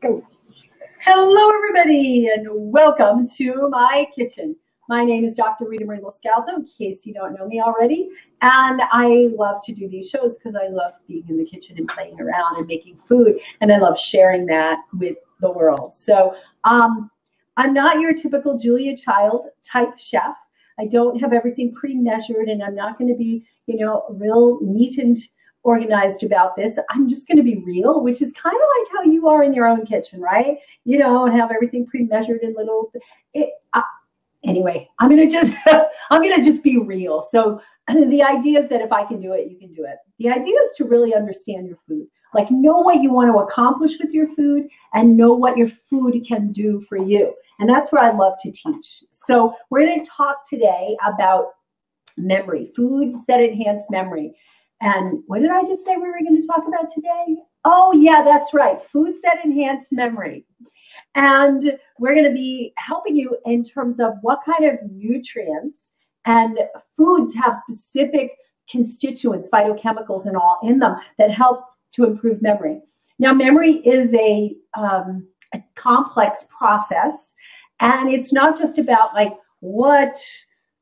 Go. Hello, everybody, and welcome to my kitchen. My name is Dr. Ritamarie Loscalzo, in case you don't know me already. And I love to do these shows because I love being in the kitchen and playing around and making food. And I love sharing that with the world. So I'm not your typical Julia Child type chef. I don't have everything pre-measured, and I'm not going to be, real neat and organized about this. I'm just going to be real, which is kind of like how you are in your own kitchen, right? And have everything pre-measured in little. Anyway, I'm gonna just be real. So the idea is that if I can do it, you can do it. The idea is to really understand your food, like know what you want to accomplish with your food and know what your food can do for you. And that's where I love to teach. So we're going to talk today about memory, foods that enhance memory. And what did I just say we were going to talk about today? Oh yeah, that's right. Foods that enhance memory. And we're going to be helping you in terms of what kind of nutrients and foods have specific constituents, phytochemicals and all in them that help to improve memory. Now, memory is a complex process, and it's not just about like what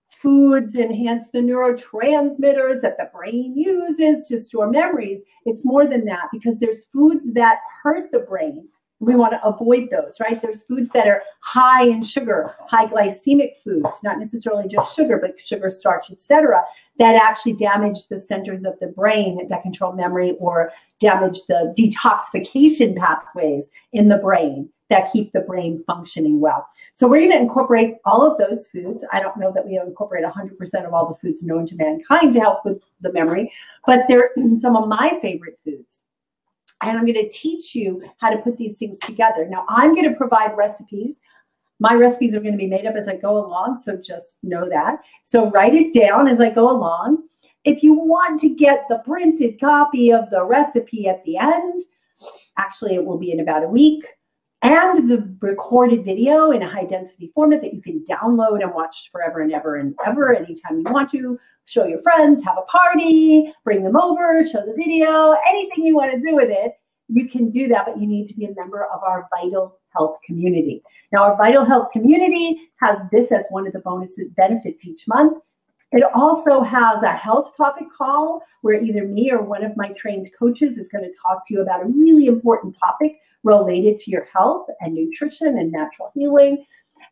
foods enhance the neurotransmitters that the brain uses to store memories. It's more than that, because there's foods that hurt the brain. We want to avoid those, right? There's foods that are high in sugar, high glycemic foods, not necessarily just sugar, but sugar, starch, etc., that actually damage the centers of the brain that control memory or damage the detoxification pathways in the brain that keep the brain functioning well. So we're going to incorporate all of those foods. I don't know that we incorporate 100% of all the foods known to mankind to help with the memory, but they're some of my favorite foods. And I'm going to teach you how to put these things together. Now, I'm going to provide recipes. My recipes are going to be made up as I go along, so just know that. So write it down as I go along. If you want to get the printed copy of the recipe at the end, actually it will be in about a week, and the recorded video in a high density format that you can download and watch forever and ever and ever, anytime you want to. Show your friends, have a party, bring them over, show the video, anything you want to do with it, you can do that, but you need to be a member of our Vital Health community. Now, our Vital Health community has this as one of the bonuses benefits each month. It also has a health topic call where either me or one of my trained coaches is going to talk to you about a really important topic related to your health and nutrition and natural healing.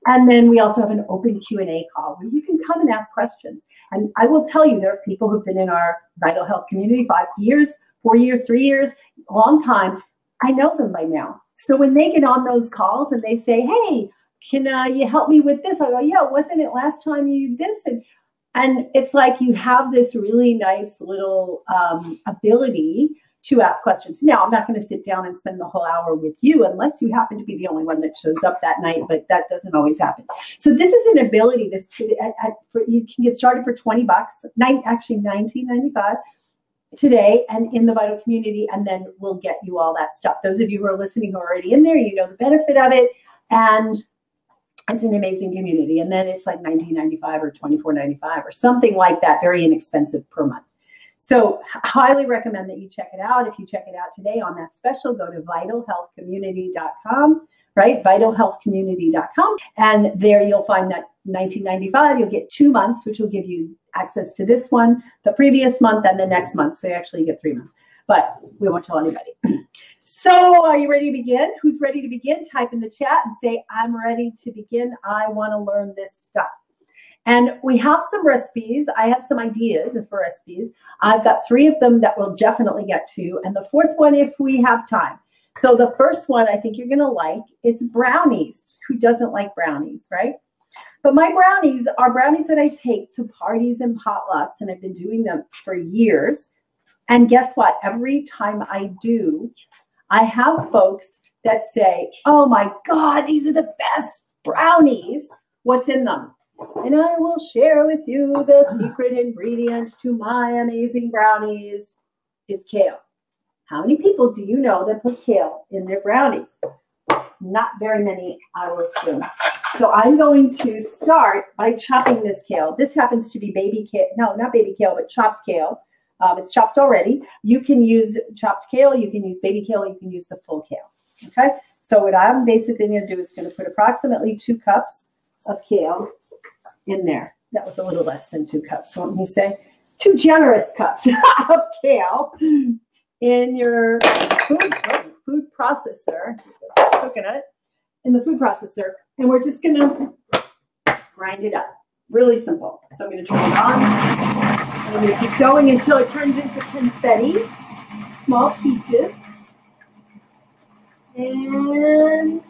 And then we also have an open Q&A call where you can come and ask questions. And I will tell you, there are people who've been in our Vital Health community 5 years, 4 years, 3 years, a long time. I know them by now. So when they get on those calls and they say, hey, can you help me with this? I go, yeah, wasn't it last time you did this? And it's like you have this really nice little ability to ask questions. Now, I'm not going to sit down and spend the whole hour with you unless you happen to be the only one that shows up that night, but that doesn't always happen. So this is an ability. You can get started for $20, actually $19.95 today, and in the Vital community, and then we'll get you all that stuff. Those of you who are listening who are already in there, you know the benefit of it, and it's an amazing community. And then it's like $19.95 or $24.95 or something like that, very inexpensive per month. So highly recommend that you check it out. If you check it out today on that special, go to vitalhealthcommunity.com, right? vitalhealthcommunity.com. And there you'll find that $19.95, you'll get 2 months, which will give you access to this one, the previous month, and the next month. So you actually get 3 months, but we won't tell anybody. So are you ready to begin? Who's ready to begin? Type in the chat and say, I'm ready to begin. I want to learn this stuff. And we have some recipes. I have some ideas for recipes. I've got 3 of them that we'll definitely get to, and the 4th one if we have time. So the first one I think you're going to like, it's brownies. Who doesn't like brownies, right? But my brownies are brownies that I take to parties and potlucks, and I've been doing them for years. And guess what? Every time I do, I have folks that say, oh my God, these are the best brownies. What's in them? And I will share with you the secret ingredient to my amazing brownies is kale. How many people do you know that put kale in their brownies? Not very many, I will assume. So I'm going to start by chopping this kale. This happens to be baby kale. No, not baby kale, but chopped kale. It's chopped already. You can use chopped kale. You can use baby kale. You can use the full kale. Okay. So what I'm basically going to do is going to put approximately 2 cups of kale in there. That was a little less than 2 cups. So let me say 2 generous cups of kale in your food processor. Cooking it in the food processor, and we're just going to grind it up. Really simple. So I'm going to turn it on, and I'm going to keep going until it turns into confetti, small pieces, and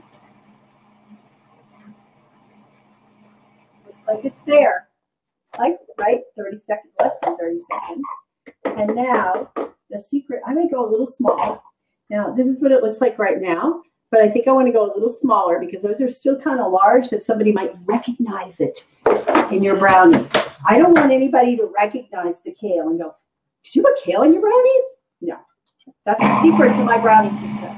looks like it's there. Like, right, 30 seconds, less than 30 seconds. And now the secret, I'm going to go a little small. Now, this is what it looks like right now, but I think I want to go a little smaller because those are still kind of large that somebody might recognize it in your brownies. I don't want anybody to recognize the kale and go, did you put kale in your brownies? No. That's the secret to my brownie success.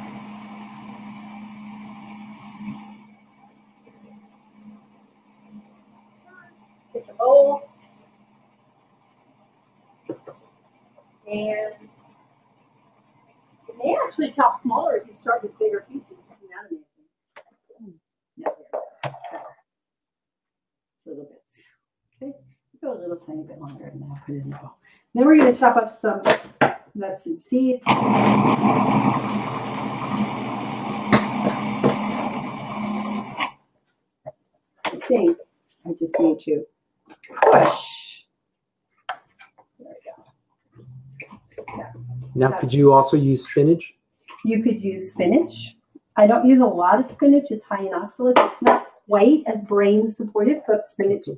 Get the bowl. And it may actually chop smaller if you start with bigger pieces. Isn't that amazing? No, a little bit. Okay, go a little tiny bit longer, and then I'll put it in the bowl. Then we're going to chop up some nuts and seeds. I think I just need to push. There we go. Yeah. Now, could you also use spinach? You could use spinach. I don't use a lot of spinach. It's high in oxalates. It's not quite as brain supportive, but spinach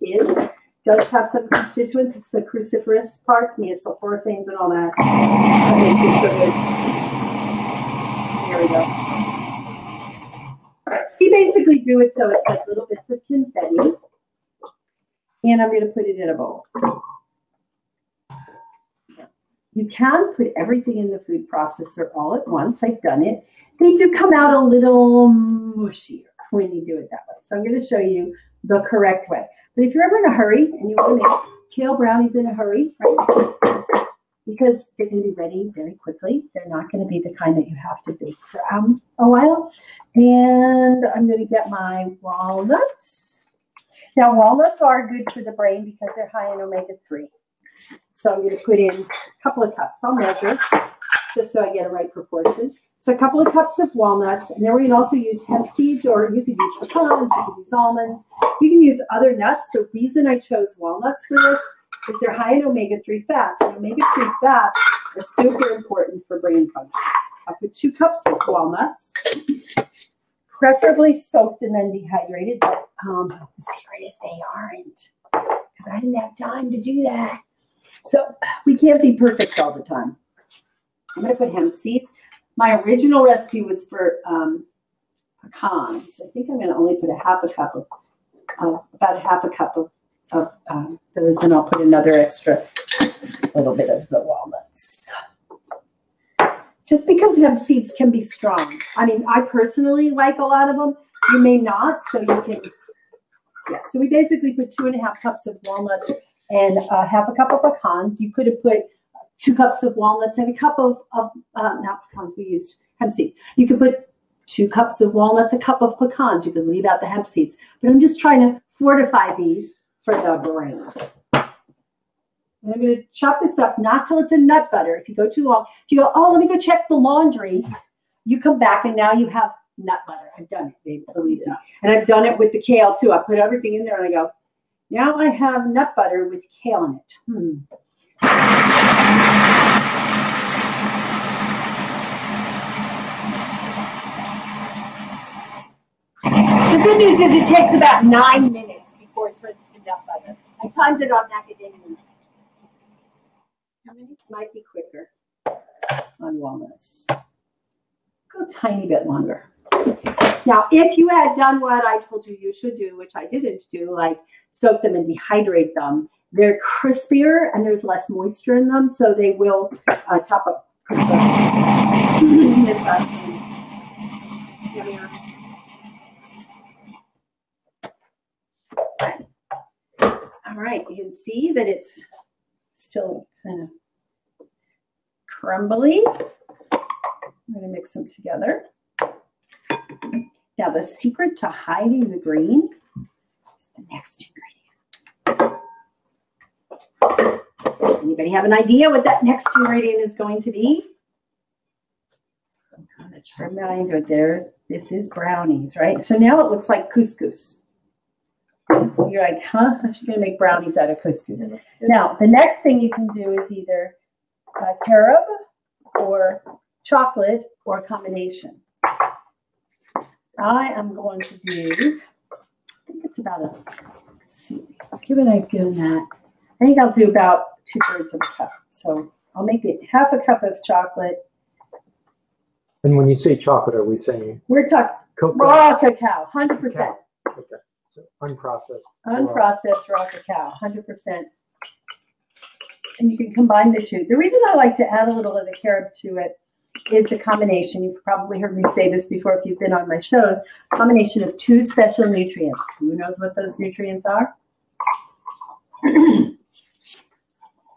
does have some constituents. It's the cruciferous part, the sulforaphane and all that. That makes it so good. Here we go. All right, so you basically do it so it's like little bits of confetti. And I'm going to put it in a bowl. You can put everything in the food processor all at once. I've done it. They do come out a little mushier when you do it that way. So I'm going to show you the correct way. But if you're ever in a hurry and you want to make kale brownies in a hurry, right? Because they're going to be ready very quickly. They're not going to be the kind that you have to bake for a while. And I'm going to get my walnuts. Now, walnuts are good for the brain because they're high in omega-3. So I'm going to put in a couple of cups. I'll measure just so I get a right proportion. So a couple of cups of walnuts, and then we're going to also use hemp seeds, or you could use pecans, you could use almonds. You can use other nuts. The reason I chose walnuts for this is they're high in omega-3 fats. And omega-3 fats are super important for brain function. I'll put 2 cups of walnuts, preferably soaked and then dehydrated, but the secret is they aren't, because I didn't have time to do that. So we can't be perfect all the time. I'm going to put hemp seeds. My original recipe was for pecans. I think I'm going to only put about a half a cup of those, and I'll put another extra little bit of the walnuts. Just because hemp seeds can be strong. I mean, I personally like a lot of them. You may not, so you can. Yeah. So we basically put 2.5 cups of walnuts and half a cup of pecans. You could have put 2 cups of walnuts and a cup of not pecans, we used hemp seeds. You could put 2 cups of walnuts, a cup of pecans. You could leave out the hemp seeds. But I'm just trying to fortify these for the brain. And I'm going to chop this up, not till it's in nut butter. If you go too long, if you go, oh, let me go check the laundry, you come back and now you have nut butter. I've done it, babe, believe it. And I've done it with the kale too. I put everything in there and I go, now I have nut butter with kale in it. The good news is it takes about 9 minutes before it turns to nut butter. I timed it on academia. How many? Might be quicker on walnuts. Go a tiny bit longer. Now, if you had done what I told you you should do, which I didn't do, like soak them and dehydrate them, they're crispier and there's less moisture in them, so they will chop up quicker. All right, you can see that it's still kind of crumbly. I'm going to mix them together. Now, the secret to hiding the green is the next ingredient. Anybody have an idea what that next ingredient is going to be? Remind you, this is brownies, right? So now it looks like couscous. You're like, huh? I'm just going to make brownies out of couscous. Now, the next thing you can do is either carob or chocolate or a combination. I am going to do, I think it's about let's see, give it a good that. I think I'll do about 2/3 of a cup. So I'll make it half a cup of chocolate. And when you say chocolate, are we saying? We're talking raw cacao, 100%. Okay, so unprocessed. Unprocessed raw cacao, 100%. And you can combine the two. The reason I like to add a little of the carob to it is the combination. You've probably heard me say this before if you've been on my shows. Combination of two special nutrients. Who knows what those nutrients are?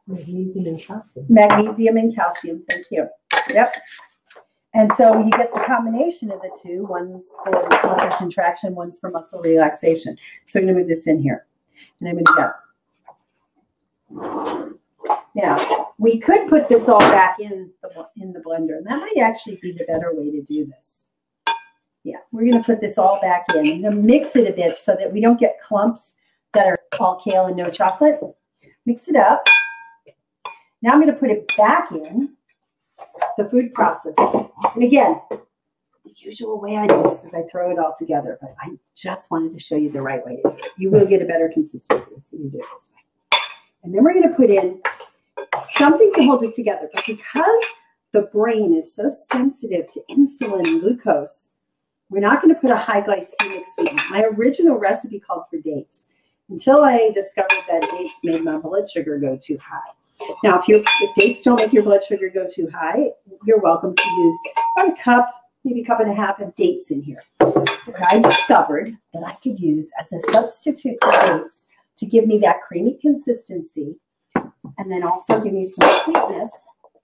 Magnesium and calcium. Magnesium and calcium. Thank you. Yep. And so you get the combination of the two. One's for muscle contraction, one's for muscle relaxation. So I'm going to move this in here. And I'm going to go. Now, we could put this all back in the blender. And that might actually be the better way to do this. Yeah, we're going to put this all back in. I'm going to mix it a bit so that we don't get clumps that are all kale and no chocolate. Mix it up. Now I'm going to put it back in the food processor. And again, the usual way I do this is I throw it all together, but I just wanted to show you the right way to do it. You will get a better consistency if you do it this way. And then we're going to put in something to hold it together. But because the brain is so sensitive to insulin and glucose, we're not going to put a high glycemic sweetener. My original recipe called for dates, until I discovered that dates made my blood sugar go too high. Now, if dates don't make your blood sugar go too high, you're welcome to use a cup, maybe a cup and a half of dates in here. What I discovered that I could use as a substitute for dates to give me that creamy consistency and then also give me some sweetness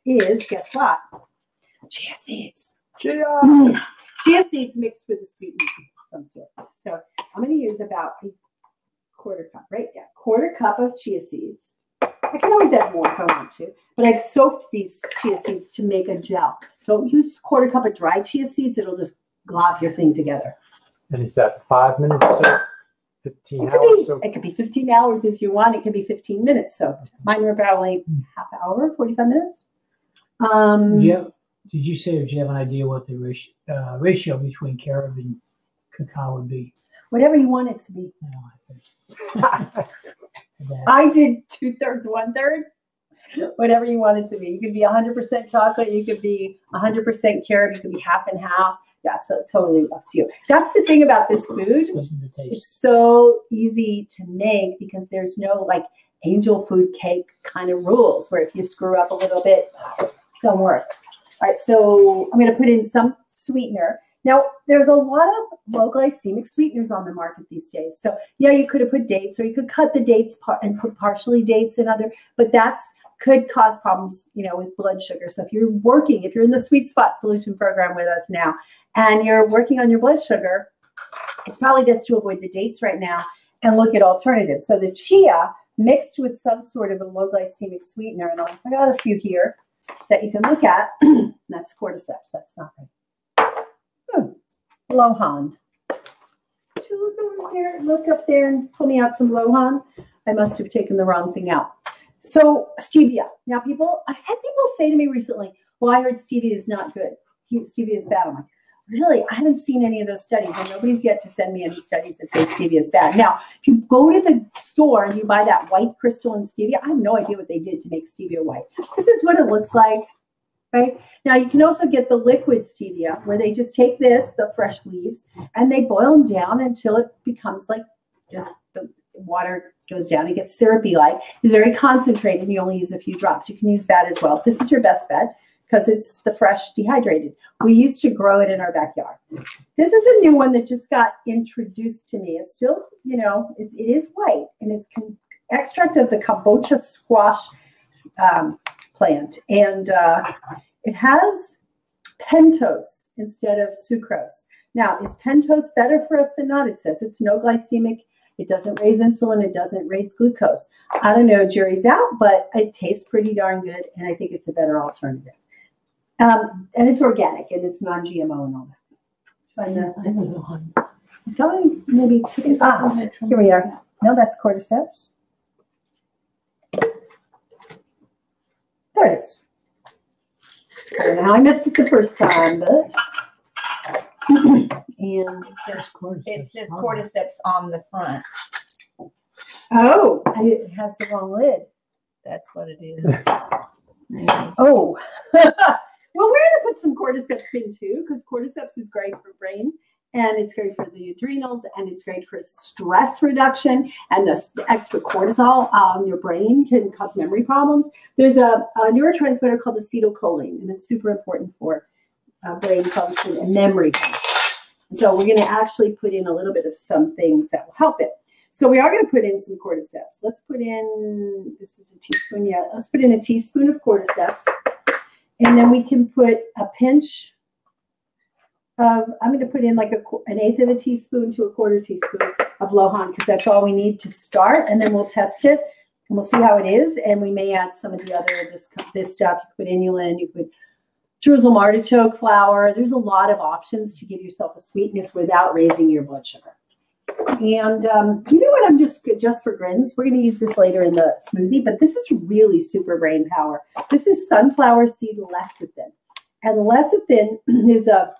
is, guess what? Chia seeds. Chia! Chia seeds mixed with a sweetener of some sort. So I'm going to use about a quarter cup, right? Yeah, quarter cup of chia seeds. I can always add more if I want to, but I've soaked these chia seeds to make a gel. Don't use quarter cup of dry chia seeds. It'll just glob your thing together. And is that 5 minutes soaked? 15 hours soaked? It could be 15 hours if you want. It could be 15 minutes soaked. Mine were probably half hour, 45 minutes. Did you say, did you have an idea what the ratio between carob and cacao would be? Whatever you want it to be. I did 2/3, 1/3. Whatever you want it to be. You could be 100% chocolate. You could be 100% carob. You could be half and half. Yeah, so totally up to you. That's the thing about this food. It's so easy to make because there's no like angel food cake kind of rules where if you screw up a little bit, it don't work. All right, so I'm going to put in some sweetener. Now, there's a lot of low glycemic sweeteners on the market these days. So, yeah, you could have put dates or you could cut the dates and put partially dates in other, but that's could cause problems, you know, with blood sugar. So if you're in the Sweet Spot Solution program with us now and you're working on your blood sugar, it's probably best to avoid the dates right now and look at alternatives. So the chia mixed with some sort of a low glycemic sweetener, and I got a few here that you can look at. That's cordyceps. That's not right. Lohan. Did you look over here? Look up there and pull me out some Lohan. I must have taken the wrong thing out. So stevia. Now I've had people say to me recently, well, I heard stevia is not good. Stevia is bad. I'm like, really? I haven't seen any of those studies, and nobody's yet to send me any studies that say stevia is bad. Now, if you go to the store and you buy that white crystalline stevia, I have no idea what they did to make stevia white. This is what it looks like, right? Now, you can also get the liquid stevia, where they just take the fresh leaves, and they boil them down until it becomes like just the water goes down and gets syrupy-like. It's very concentrated, and you only use a few drops. You can use that as well. This is your best bet, because it's the fresh dehydrated. We used to grow it in our backyard. This is a new one that just got introduced to me. It's still, you know, it is white, and it's extract of the kabocha squash plant. And it has pentose instead of sucrose. Now, is pentose better for us than not? It says it's no glycemic. It doesn't raise insulin. It doesn't raise glucose. I don't know, jury's out, but it tastes pretty darn good, and I think it's a better alternative. And it's organic, and it's non-GMO and all that. Maybe here we are. No, that's cordyceps. There it is. I don't know how I missed it the first time, but and it says cordyceps on the front. oh, it has the wrong lid. That's what it is. Oh, well, we're gonna put some cordyceps in too, because cordyceps is great for brain, and it's great for the adrenals, and it's great for stress reduction, and the extra cortisol in your brain can cause memory problems. There's a neurotransmitter called acetylcholine, and it's super important for brain function and memory function. So we're going to actually put in a little bit of some things that will help it. So we are going to put in some cordyceps. Let's put in, this is a teaspoon, yeah, let's put in a teaspoon of cordyceps. And then we can put a pinch of, I'm going to put in like an eighth of a teaspoon to a quarter teaspoon of Lohan, because that's all we need to start. And then we'll test it and we'll see how it is. And we may add some of the other, this stuff. You put inulin, you put Jerusalem artichoke flour. There's a lot of options to give yourself a sweetness without raising your blood sugar. And you know what? I'm just for grins, we're going to use this later in the smoothie, but this is really super brain power. This is sunflower seed lecithin. And lecithin is a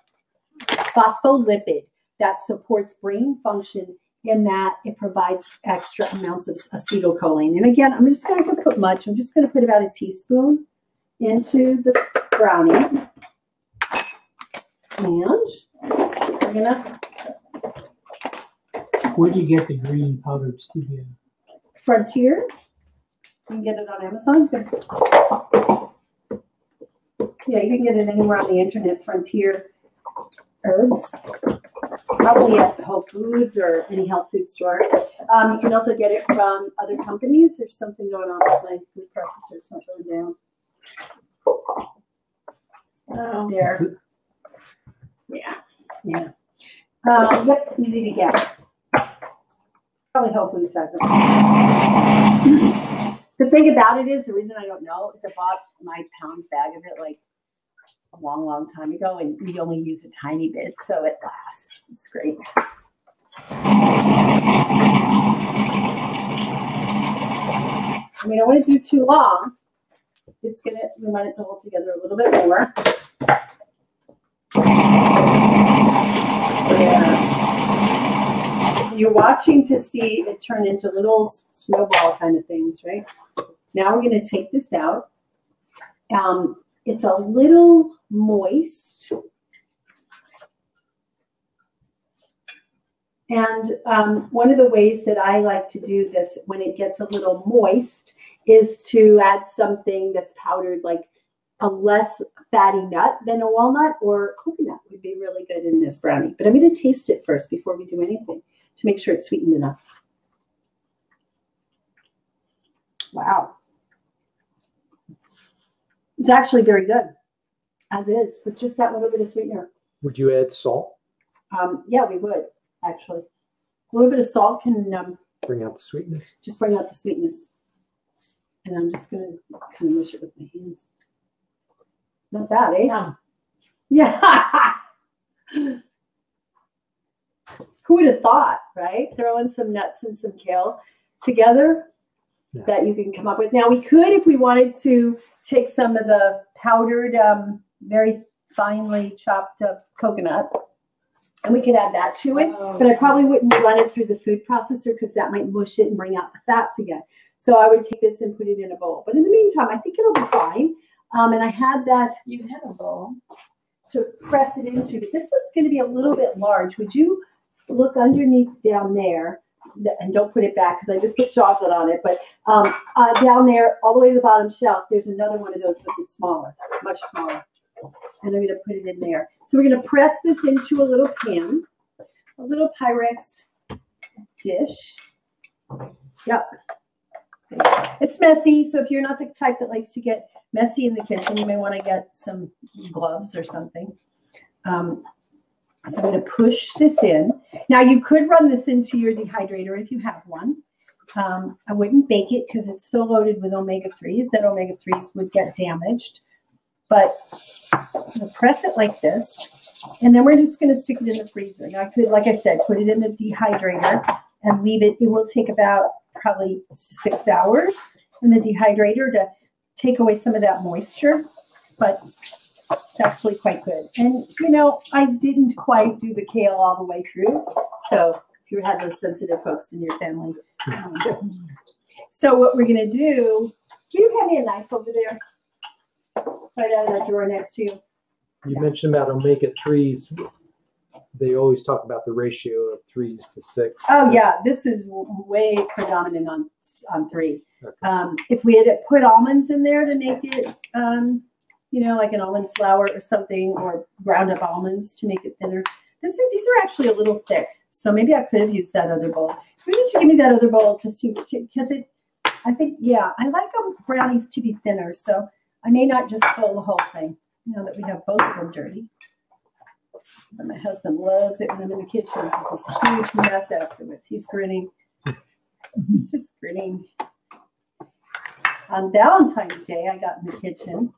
phospholipid that supports brain function in that it provides extra amounts of acetylcholine. And again, I'm just going to put much. I'm just going to put about a teaspoon into the brownie. And we're going to... Where do you get the green powdered stevia? Frontier. You can get it on Amazon. Yeah, you can get it anywhere on the internet. Frontier herbs. Probably at Whole Foods or any health food store. You can also get it from other companies. There's something going on with my food processor. It's not going down. Oh, there. Yeah. Yeah. Yep, easy to get. Probably Whole Foods has it. The thing about it is, the reason I don't know is I bought my pound bag of it like a long, long time ago, and we only use a tiny bit, so it lasts. It's great. I mean, I don't want to do too long. It's going to, we want it to hold together a little bit more. Yeah. You're watching to see it turn into little snowball kind of things, right? Now we're going to take this out. It's a little moist. And one of the ways that I like to do this when it gets a little moist is to add something that's powdered, like a less fatty nut than a walnut, or coconut would be really good in this brownie. But I'm going to taste it first before we do anything to make sure it's sweetened enough. Wow. It's actually very good, as is, with just that little bit of sweetener. Would you add salt? Yeah, we would, actually. A little bit of salt can Bring out the sweetness. just bring out the sweetness. And I'm just going to kind of mush it with my hands. Not bad, eh? No. Yeah. Who would have thought, right? Throwing some nuts and some kale together that you can come up with. Now, we could, if we wanted to, take some of the powdered, very finely chopped up coconut, and we could add that to it. But I probably wouldn't run it through the food processor because that might mush it and bring out the fats again. So I would take this and put it in a bowl. But in the meantime, I think it'll be fine. And I had that. You had a bowl to press it into, but this one's going to be a little bit large. Would you look underneath down there, and don't put it back because I just put chocolate on it, but down there all the way to the bottom shelf, there's another one of those, but it's smaller, much smaller. And I'm going to put it in there. So we're going to press this into a little pan, a little Pyrex dish. Yep. It's messy, so if you're not the type that likes to get messy in the kitchen, you may want to get some gloves or something. So I'm going to push this in. Now, you could run this into your dehydrator if you have one. I wouldn't bake it because it's so loaded with omega-3s that omega-3s would get damaged. But I'm going to press it like this, and then we're just going to stick it in the freezer. Now, I could, like I said, put it in the dehydrator and leave it. It will take about probably 6 hours in the dehydrator to take away some of that moisture, but it's actually quite good. And, you know, I didn't quite do the kale all the way through, so if you had those sensitive folks in your family. So what we're going to do, can you hand me a knife over there? Right out of that drawer next to you. You mentioned about omega-3s. They always talk about the ratio of 3s to 6. Oh, yeah. This is way predominant on 3. Okay. If we had put almonds in there to make it, you know, like an almond flour or something, or ground up almonds to make it thinner. These are actually a little thick. So maybe I could have used that other bowl. Maybe you should give me that other bowl to see, because I think, yeah, I like brownies to be thinner. So I may not just pull the whole thing, now that we have both of them dirty. But my husband loves it when I'm in the kitchen because it's a huge mess afterwards. He's grinning. He's just grinning. On Valentine's Day, I got in the kitchen,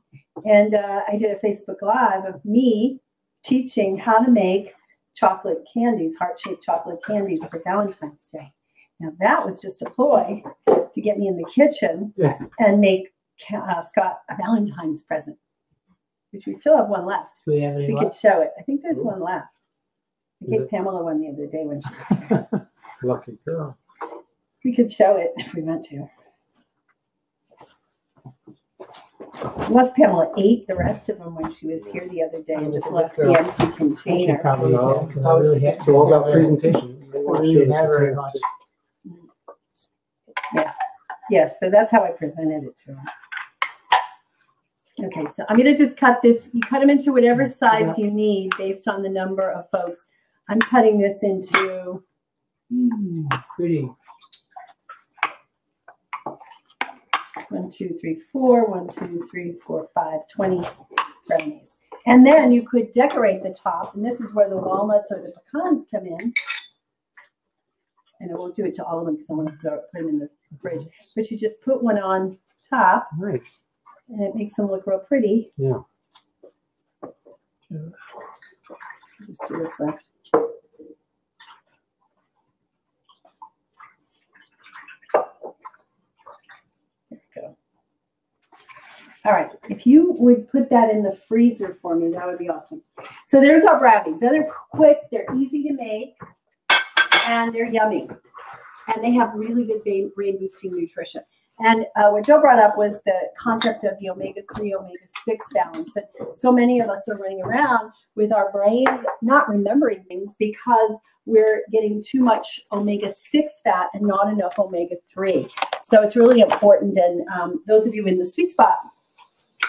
and I did a Facebook Live of me teaching how to make chocolate candies, heart-shaped chocolate candies for Valentine's Day. Now, that was just a ploy to get me in the kitchen and make Scott a Valentine's present, which we still have one left. Do we have any We left? could show it. I think there's one left. I gave Pamela one the other day when she was here. Lucky girl. We could show it if we meant to. Unless Pamela ate the rest of them when she was here the other day and just left the empty I should container. probably use that because I really have. It's all about presentation. You don't want to really show didn't have the very potatoes. much. Yes, so that's how I presented it to him. Okay, so I'm going to just cut this. You cut them into whatever size you need based on the number of folks. I'm cutting this into Pretty. 1, 2, 3, 4, 1, 2, 3, 4, 5, 20 brownies. And then you could decorate the top, and this is where the walnuts or the pecans come in. And I won't do it to all of them because I want to put them in the fridge. But you just put one on top, Nice. and it makes them look real pretty. Yeah. Just do what's left. There we go. All right, if you would put that in the freezer for me, that would be awesome. So there's our brownies. Now, they're quick, they're easy to make, and they're yummy. And they have really good brain boosting nutrition. And what Joe brought up was the concept of the omega-3, omega-6 balance. And so many of us are running around with our brains not remembering things because we're getting too much omega-6 fat and not enough omega-3. So it's really important. And those of you in the sweet spot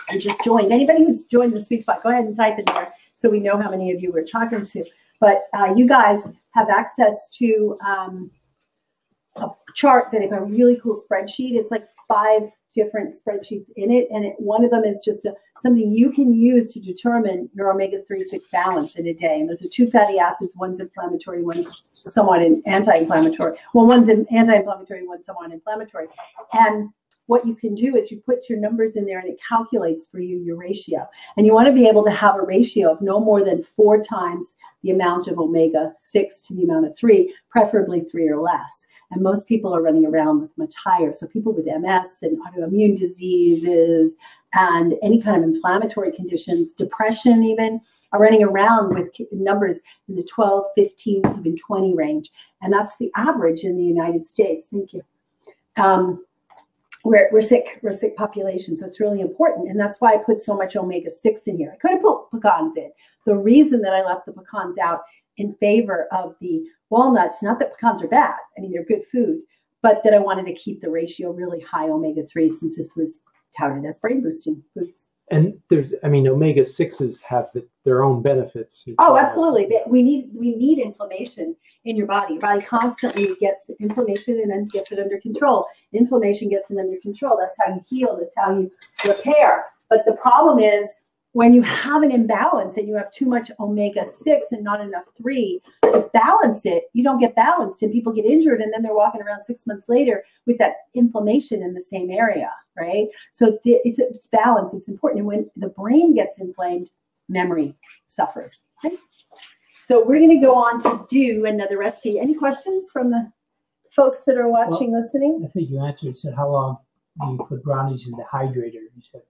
who just joined, anybody who's joined the sweet spot, go ahead and type in there so we know how many of you we're talking to. But you guys have access to a chart that is a really cool spreadsheet. It's like 5 different spreadsheets in it, and one of them is just something you can use to determine your omega-3, 6 balance in a day. And those are 2 fatty acids. One's inflammatory, one's somewhat anti-inflammatory. Well, one's anti-inflammatory, one's somewhat inflammatory. And what you can do is you put your numbers in there, and it calculates for you your ratio. And you want to be able to have a ratio of no more than 4 times the amount of omega-6 to the amount of 3, preferably 3 or less. And most people are running around with much higher. So people with MS and autoimmune diseases and any kind of inflammatory conditions, depression even, are running around with numbers in the 12, 15, even 20 range. And that's the average in the United States. Thank you. We're sick population, so it's really important. And that's why I put so much omega-6 in here. I could have put pecans in. The reason that I left the pecans out in favor of the walnuts, not that pecans are bad, I mean, they're good food, but that I wanted to keep the ratio really high omega-3 since this was touted as brain boosting foods. And there's, I mean, omega-6s have their own benefits. Oh, absolutely. We need inflammation in your body. Your body constantly gets inflammation and then gets it under control. Inflammation gets it under control. That's how you heal. That's how you repair. But the problem is when you have an imbalance and you have too much omega-6 and not enough 3 to balance it, you don't get balanced and people get injured and then they're walking around 6 months later with that inflammation in the same area, right? So it's balance. It's important. And when the brain gets inflamed, memory suffers. Okay? So we're going to go on to do another recipe. Any questions from the folks that are watching, listening? I think you answered. It said, how long do you put brownies in the hydrator? You said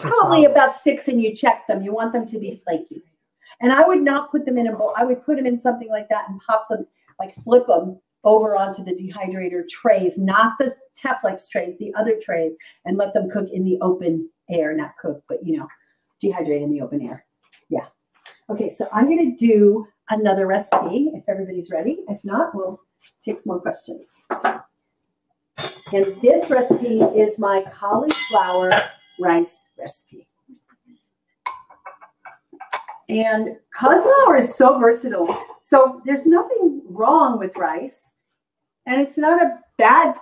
probably about 6, and you check them. You want them to be flaky. And I would not put them in a bowl. I would put them in something like that and pop them, like flip them over onto the dehydrator trays, not the Teflex trays, the other trays, and let them cook in the open air. Not cook, but, you know, dehydrate in the open air. Yeah. Okay, so I'm going to do another recipe if everybody's ready. If not, we'll take some more questions. And this recipe is my cauliflower rice recipe. And cauliflower is so versatile. So there's nothing wrong with rice, and it's not a bad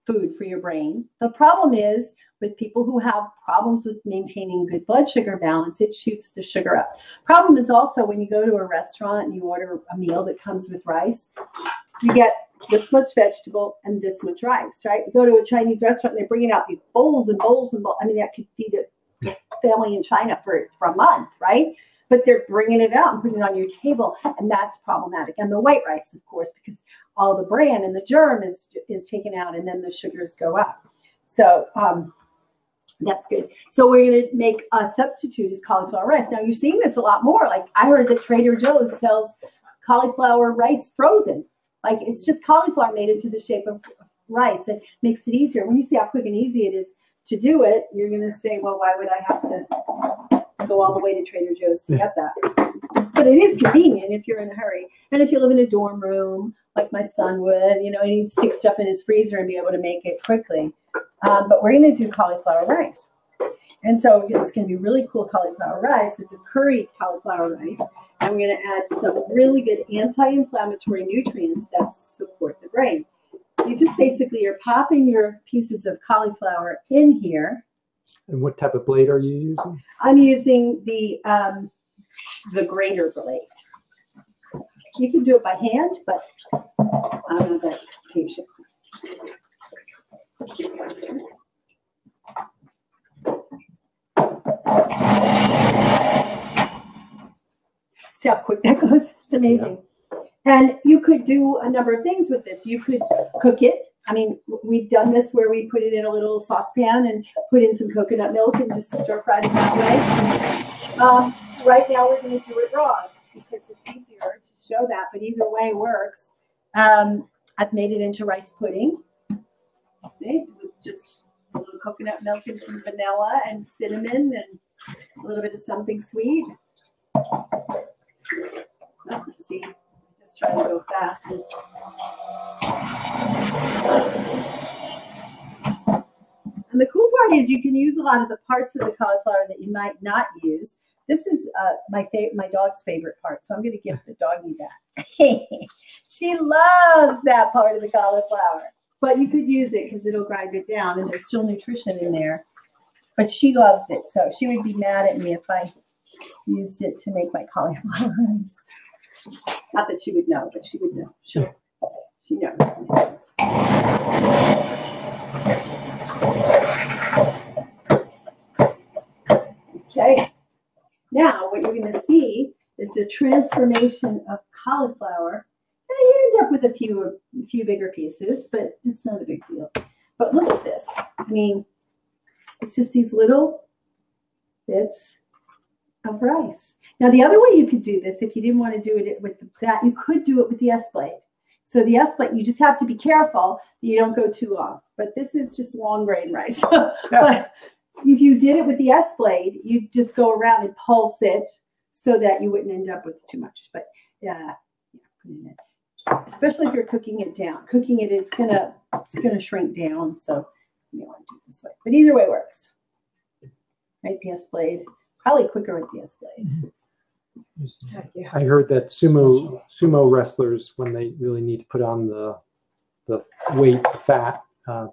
food for your brain. The problem is with people who have problems with maintaining good blood sugar balance, it shoots the sugar up. Problem is also when you go to a restaurant and you order a meal that comes with rice, you get this much vegetable and this much rice, right? You go to a Chinese restaurant and they're bringing out these bowls and bowls and bowls. I mean, that could feed a family in China for a month, right? But they're bringing it out and putting it on your table, and that's problematic. And the white rice, of course, because all the bran and the germ is taken out, and then the sugars go up. So that's good. So we're going to make a substitute is cauliflower rice. Now, you're seeing this a lot more. Like I heard that Trader Joe's sells cauliflower rice frozen. Like it's just cauliflower made into the shape of rice. It makes it easier. When you see how quick and easy it is to do it, you're going to say, well, why would I have to go all the way to Trader Joe's to get that? But it is convenient if you're in a hurry. And if you live in a dorm room, like my son would, you know, and he'd stick stuff in his freezer and be able to make it quickly. But we're going to do cauliflower rice. And so it's going to be really cool cauliflower rice. It's a curry cauliflower rice. And we're going to add some really good anti-inflammatory nutrients that support the brain. You just basically are popping your pieces of cauliflower in here. And what type of blade are you using? I'm using the grater blade. You can do it by hand, but I'm not that patient. See how quick that goes? It's amazing. Yeah. And you could do a number of things with this. You could cook it. I mean, we've done this where we put it in a little saucepan and put in some coconut milk and just stir fry it that way. Right now we're going to do it raw just because it's easier to show that, but either way works. I've made it into rice pudding, okay, with just a little coconut milk and some vanilla and cinnamon and a little bit of something sweet. Let's see, just trying to go fast. And the cool part is you can use a lot of the parts of the cauliflower that you might not use. This is my dog's favorite part, so I'm going to give the doggy that. She loves that part of the cauliflower, but you could use it because it'll grind it down, and there's still nutrition in there. But she loves it, so she would be mad at me if I used it to make my cauliflower rice. Not that she would know, but she would know. She knows these things. Okay. Now, what you're going to see is the transformation of cauliflower. Now, you end up with a few bigger pieces, but it's not a big deal. But look at this. I mean, it's just these little bits of rice. Now, the other way you could do this, if you didn't want to do it with that, you could do it with the S-blade. So the S-blade, you just have to be careful that you don't go too long. But this is just long grain rice. But if you did it with the S-blade, you'd just go around and pulse it so that you wouldn't end up with too much. But yeah, put it in. Especially if you're cooking it down. Cooking it, it's gonna shrink down. So you want to do it this way. But either way works. IPS blade, probably quicker IPS blade. Heck yeah. I heard that sumo wrestlers, when they really need to put on the weight, the fat,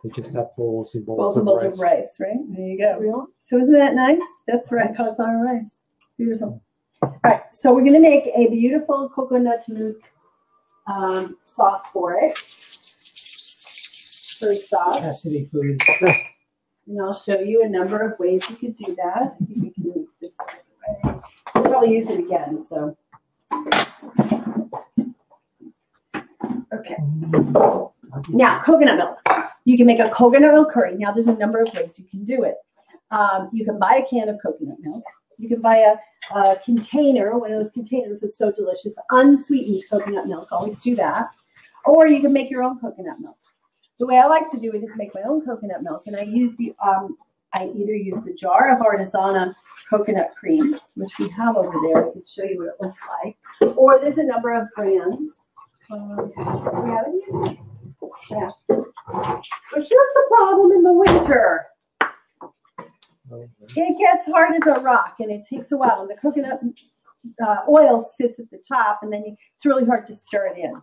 they just have bowls and bowls of rice. Right? There you go. Really? So isn't that nice? That's right, cauliflower rice. It's beautiful. All right, so we're going to make a beautiful coconut milk sauce for it. Fruit sauce. Cassidy food. And I'll show you a number of ways you could do that. I think we can move this way. We'll probably use it again, so. Okay. Now, coconut milk. You can make a coconut milk curry. Now, there's a number of ways you can do it. You can buy a can of coconut milk. You can buy a container, one of those containers of So Delicious, unsweetened coconut milk. Always do that. Or you can make your own coconut milk. The way I like to do it is make my own coconut milk, and I use I either use the jar of Artisana coconut cream, which we have over there. I can show you what it looks like. Or there's a number of brands. Do we have it here? Yeah. But here's the problem in the winter. It gets hard as a rock, and it takes a while. And the coconut oil sits at the top, and then it's really hard to stir it in.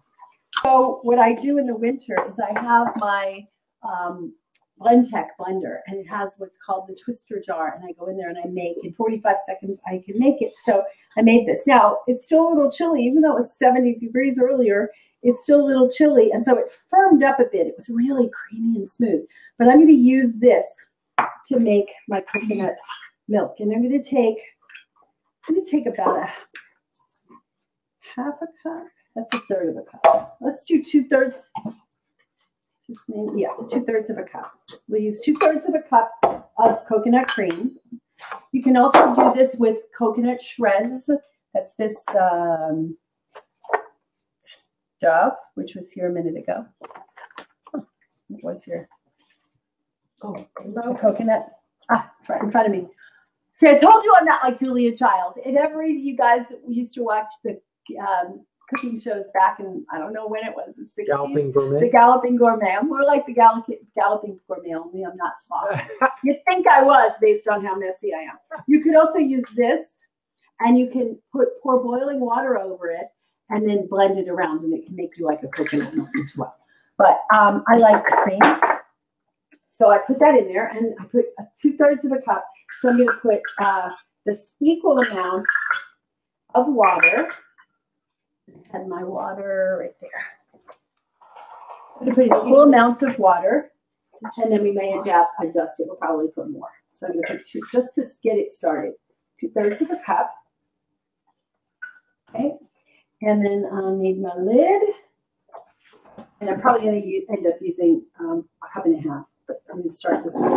So what I do in the winter is I have my Blendtec blender, and it has what's called the twister jar, and I go in there and I make, in 45 seconds, I can make it. So I made this. Now, it's still a little chilly, even though it was 70 degrees earlier, it's still a little chilly, and so it firmed up a bit. It was really creamy and smooth. But I'm going to use this to make my coconut milk, and I'm going to take about a half a cup. That's a third of a cup. Let's do 2/3. Yeah, 2/3 of a cup. We'll use 2/3 of a cup of coconut cream. You can also do this with coconut shreds. That's this stuff, which was here a minute ago. It was here. Oh, the coconut. Right in front of me. See, I told you I'm not like Julia Child. And every you guys used to watch the cooking shows back in, I don't know when it was, the 60s. Galloping Gourmet. The Galloping Gourmet. I'm more like the Galloping Gourmet, only I'm not sloppy. You'd think I was based on how messy I am. You could also use this, and you can pour boiling water over it and then blend it around, and it can make you like a coconut milk as well. But I like the cream. So I put that in there, and I put 2/3 of a cup. So I'm going to put this equal amount of water. I had my water right there. I'm going to put an equal amount of water, and then we may adjust it. We'll probably put more. So I'm going to put 2, just to get it started. 2/3 of a cup. Okay. And then I'll need my lid. And I'm probably going to end up using a cup and a half. But I'm going to start this one.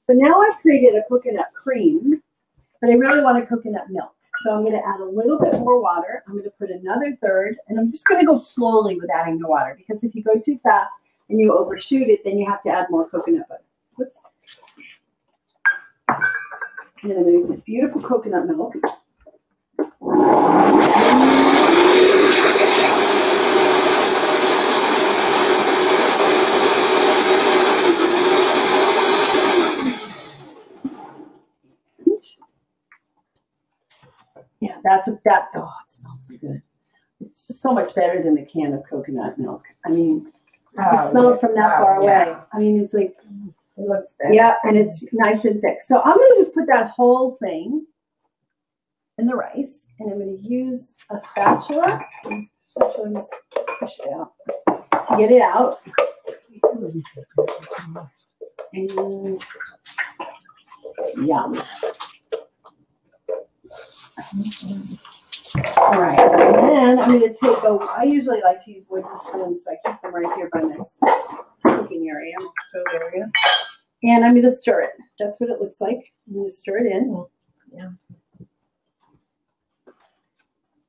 So now I've created a coconut cream, but I really want a coconut milk. So I'm going to add a little bit more water. I'm going to put another third, and I'm just going to go slowly with adding the water, because if you go too fast and you overshoot it, then you have to add more coconut butter. Whoops. And then I'm going to make this beautiful coconut milk. Yeah, oh, it smells so good. It's just so much better than the can of coconut milk. I mean, you can smell it from that far away. I mean, it's like, it looks better. Yeah, and it's nice and thick. So I'm going to just put that whole thing in the rice, and I'm going to use a spatula. And just push it out to get it out. And yum. All right, and then I'm going to take I usually like to use wooden spoons, so I keep them right here by my cooking area, my stove area. And I'm going to stir it. That's what it looks like. I'm going to stir it in. Yeah.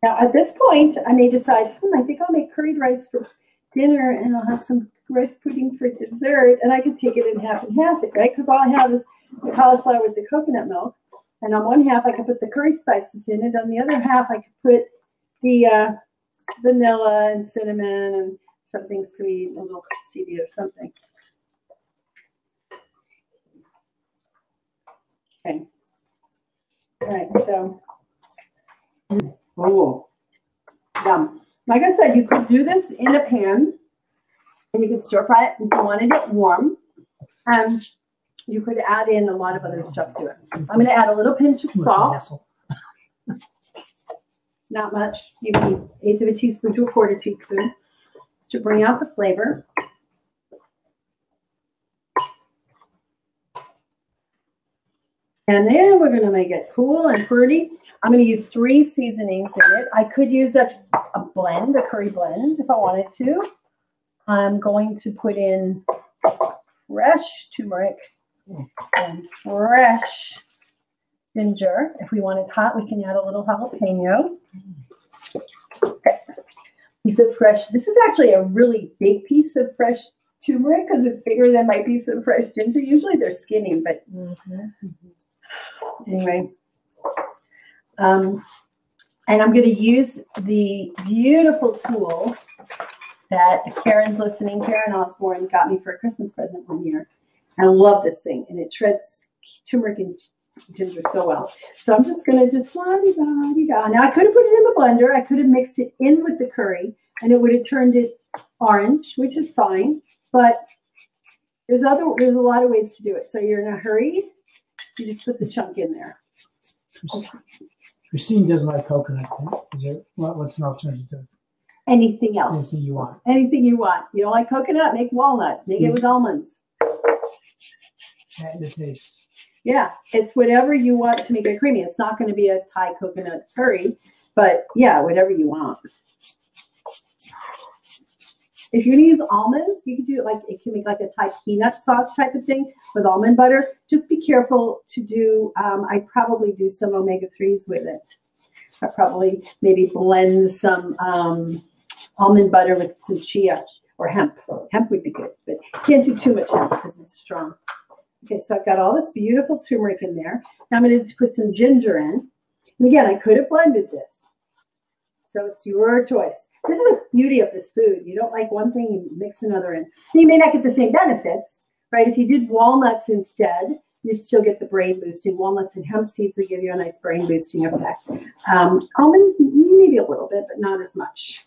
Now, at this point, I may decide, I think I'll make curried rice for dinner, and I'll have some rice pudding for dessert, and I can take it in half and half, right? Because all I have is the cauliflower with the coconut milk. And on one half, I could put the curry spices in it. On the other half, I could put the vanilla and cinnamon and something sweet, a little stevia or something. Okay. All right, so, oh, yum. Like I said, you could do this in a pan, and you could stir fry it if you wanted it warm. And you could add in a lot of other stuff to it. I'm going to add a little pinch of salt. Not much, maybe 1/8 of a teaspoon to 1/4 teaspoon, just to bring out the flavor. And then we're going to make it cool and pretty. I'm going to use 3 seasonings in it. I could use a blend, a curry blend, if I wanted to. I'm going to put in fresh turmeric and fresh ginger. If we want it hot, we can add a little jalapeno. Okay. Piece of fresh. This is actually a really big piece of fresh turmeric because it's bigger than my piece of fresh ginger. Usually they're skinny, but anyway. And I'm going to use the beautiful tool that Karen's listening. Karen Osborne got me for a Christmas present one year. And I love this thing. And it shreds turmeric and ginger so well. So I'm just going to just la-di-da-di-da. Now I could have put it in the blender. I could have mixed it in with the curry. And it would have turned it orange, which is fine. But there's a lot of ways to do it. So you're in a hurry. You just put the chunk in there. Christine doesn't like coconut. Is there, what's an alternative? Anything else. Anything you want. Anything you want. You don't like coconut? Make walnut. Make it with almonds. Add the taste. Yeah, it's whatever you want to make it creamy. It's not going to be a Thai coconut curry, but yeah, whatever you want. If you're going to use almonds, you can do it like, it can make like a Thai peanut sauce type of thing with almond butter. Just be careful to do, I probably do some omega-3s with it. I probably maybe blend some almond butter with some chia or hemp. Hemp would be good, but you can't do too much hemp because it's strong. Okay, so I've got all this beautiful turmeric in there. Now I'm going to put some ginger in. And again, I could have blended this. So it's your choice. This is the beauty of this food. You don't like one thing, you mix another in. You may not get the same benefits, right? If you did walnuts instead, you'd still get the brain boosting. Walnuts and hemp seeds will give you a nice brain boosting effect. Almonds, maybe a little bit, but not as much.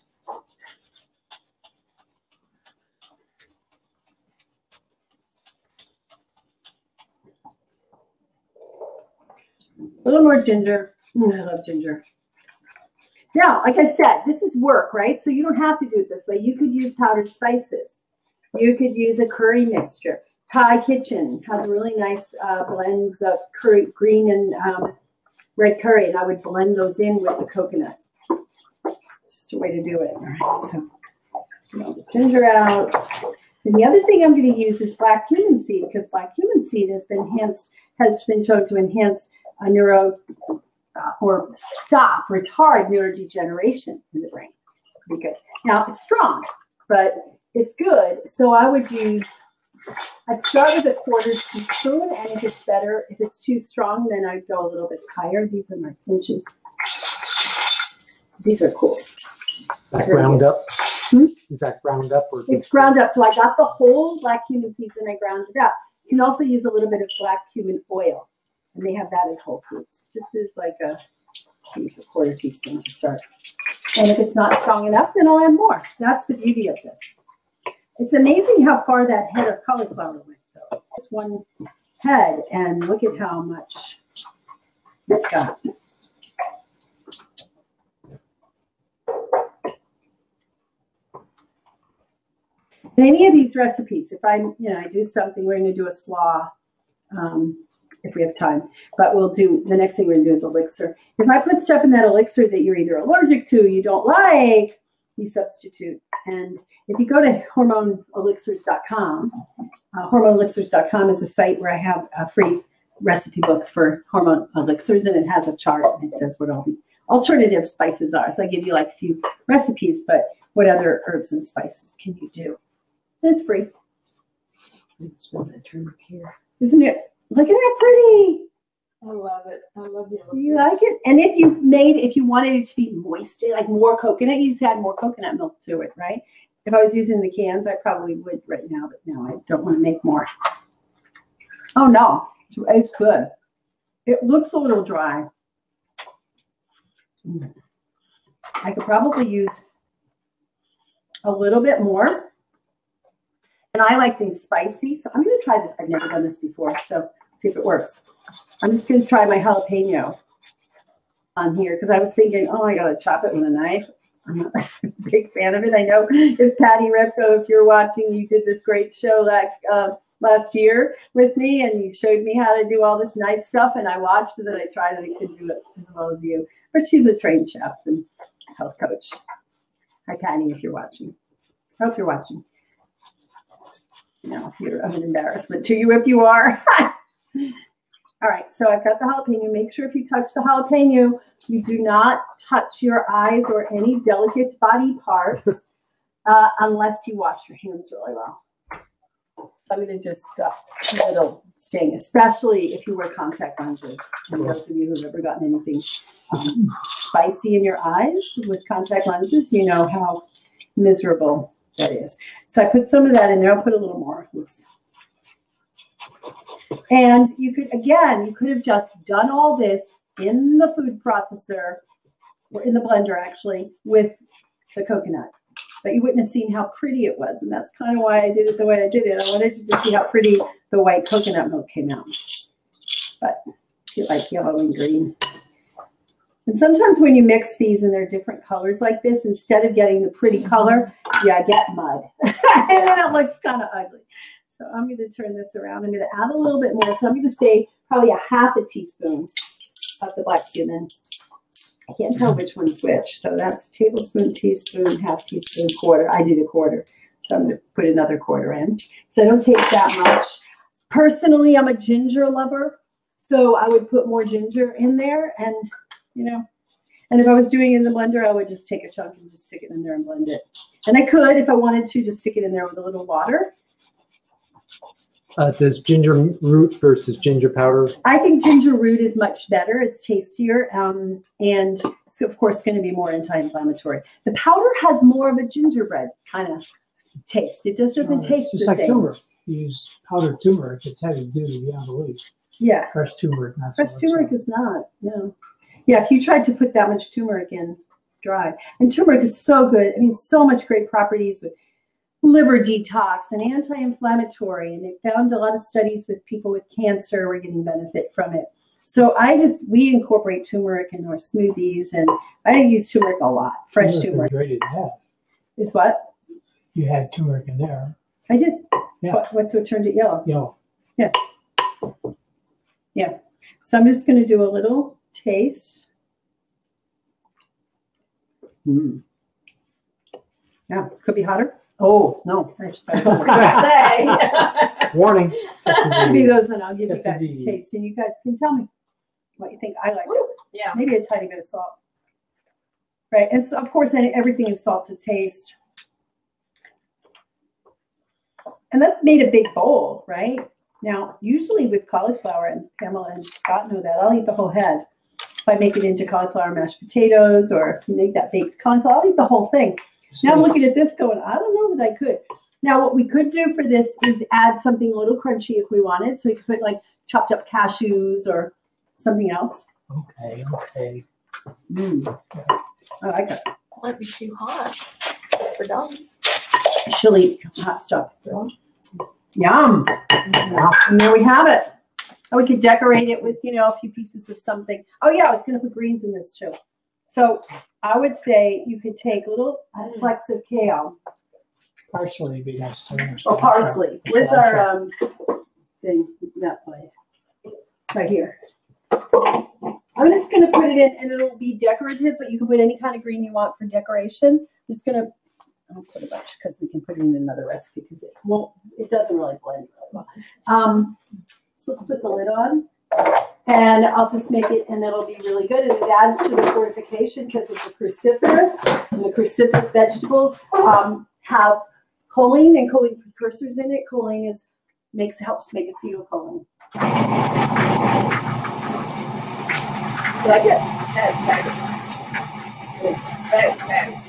A little more ginger. I love ginger. Now, like I said, this is work, right? So you don't have to do it this way. You could use powdered spices. You could use a curry mixture. Thai Kitchen has really nice blends of curry, green and red curry, and I would blend those in with the coconut. It's just a way to do it. All right, so the ginger out. And the other thing I'm going to use is black cumin seed, because black cumin seed has been shown to enhance a retard neurodegeneration in the brain. Pretty good. Now it's strong, but it's good. So I would use, I'd start with a 1/4 teaspoon, and if it's better, if it's too strong, then I'd go a little bit higher. These are my pinches. These are cool. That ground up? Is that ground up? Or it's ground up. So I got the whole black cumin seeds and I ground it up. You can also use a little bit of black cumin oil. And they have that at Whole Foods. This is like a 1/4 teaspoon to start. And if it's not strong enough, then I'll add more. That's the beauty of this. It's amazing how far that head of cauliflower went, though. It's just one head, and look at how much it's got. In any of these recipes, if I do something, we're going to do a slaw. If we have time, but we'll do, the next thing we're gonna do is elixir. If I put stuff in that elixir that you're either allergic to, you don't like, you substitute. And if you go to hormoneelixirs.com, hormoneelixirs.com is a site where I have a free recipe book for hormone elixirs, and it has a chart and it says what all the alternative spices are. So I give you like a few recipes, but what other herbs and spices can you do? And it's free. Let's spend that turmeric here. Isn't it? Look at how pretty. I love it. I love the yellow. You like it? And if you wanted it to be moist, like more coconut, you just add more coconut milk to it, right? If I was using the cans, I probably would right now, but no, I don't want to make more. Oh no, it's good. It looks a little dry. I could probably use a little bit more. And I like things spicy, so I'm going to try this. I've never done this before, so see if it works. I'm just going to try my jalapeno on here because I was thinking, oh, I got to chop it with a knife. I'm not a big fan of it. I know if Patty Repko, if you're watching, you did this great show like last year with me, and you showed me how to do all this knife stuff, and I watched it and I tried and I couldn't do it as well as you. But she's a trained chef and health coach. Hi, Patty, if you're watching. I hope you're watching. No, I'm an embarrassment to you if you are. All right, so I've got the jalapeno. Make sure if you touch the jalapeno, you do not touch your eyes or any delicate body parts unless you wash your hands really well. So I'm going to just a little sting, especially if you wear contact lenses. And those of you who've ever gotten anything spicy in your eyes with contact lenses, you know how miserable that is. So I put some of that in there. I'll put a little more. Oops. And you could have just done all this in the food processor, or in the blender actually, with the coconut. But you wouldn't have seen how pretty it was. And that's kind of why I did it the way I did it. I wanted to just see how pretty the white coconut milk came out. But I feel like yellow and green. And sometimes when you mix these and they're different colors like this, instead of getting the pretty color, I get mud. And then it looks kind of ugly. So I'm going to turn this around. I'm going to add a little bit more. So I'm going to say probably a half a teaspoon of the black cumin. I can't tell which one's which. So that's tablespoon, teaspoon, half teaspoon, quarter. I did a quarter. So I'm going to put another quarter in. So I don't take that much. Personally, I'm a ginger lover. So I would put more ginger in there. And, and if I was doing it in the blender, I would just take a chunk and just stick it in there and blend it. And I could, if I wanted to, just stick it in there with a little water. Does ginger root versus ginger powder? I think ginger root is much better. It's tastier, and it's, of course, going to be more anti-inflammatory. The powder has more of a gingerbread kind of taste. It just doesn't taste the same. It's like turmeric. You use powdered turmeric. It's heavy duty, I believe. Yeah. Fresh turmeric, not so much. Fresh turmeric is not, no. Yeah, if you tried to put that much turmeric in dry. And turmeric is so good. I mean, so much great properties with liver detox and anti-inflammatory, and they found a lot of studies with people with cancer were getting benefit from it. So we incorporate turmeric in our smoothies, and I use turmeric a lot. Fresh turmeric. Is what? You had turmeric in there. I did. Yeah. What's what turned it yellow? Yellow. Yeah. Yeah. So I'm just going to do a little taste. Yeah, could be hotter. Oh, no. Warning. Give me those and I'll give you guys a taste. And you guys can tell me what you think. I like it. Yeah. Maybe a tiny bit of salt. Right. And so, of course, then everything is salt to taste. And that made a big bowl, right? Now, usually with cauliflower, and Pamela and Scott know that, I'll eat the whole head. If I make it into cauliflower mashed potatoes, or if you make that baked cauliflower, I'll eat the whole thing. Now I'm looking at this going, I don't know that I could. Now, what we could do for this is add something a little crunchy if we wanted. So we could put like chopped up cashews or something else. Okay. I like it. Might be too hot. We're done. She'll eat hot stuff. Yum. And there we have it. And we could decorate it with, a few pieces of something. Oh, yeah, I was going to put greens in this too. So I would say you could take little flecks of kale. Parsley would be nice. Or parsley. Where's our thing? That way. Right here. I'm just going to put it in, and it'll be decorative, but you can put any kind of green you want for decoration. I'm just going to, I'll put a bunch because we can put it in another recipe because it doesn't really blend really well. So let's put the lid on. And I'll just make it, and it'll be really good. And it adds to the fortification because it's a cruciferous. And the cruciferous vegetables have choline and choline precursors in it. Choline helps make acetylcholine. You like it? That's better. That's better.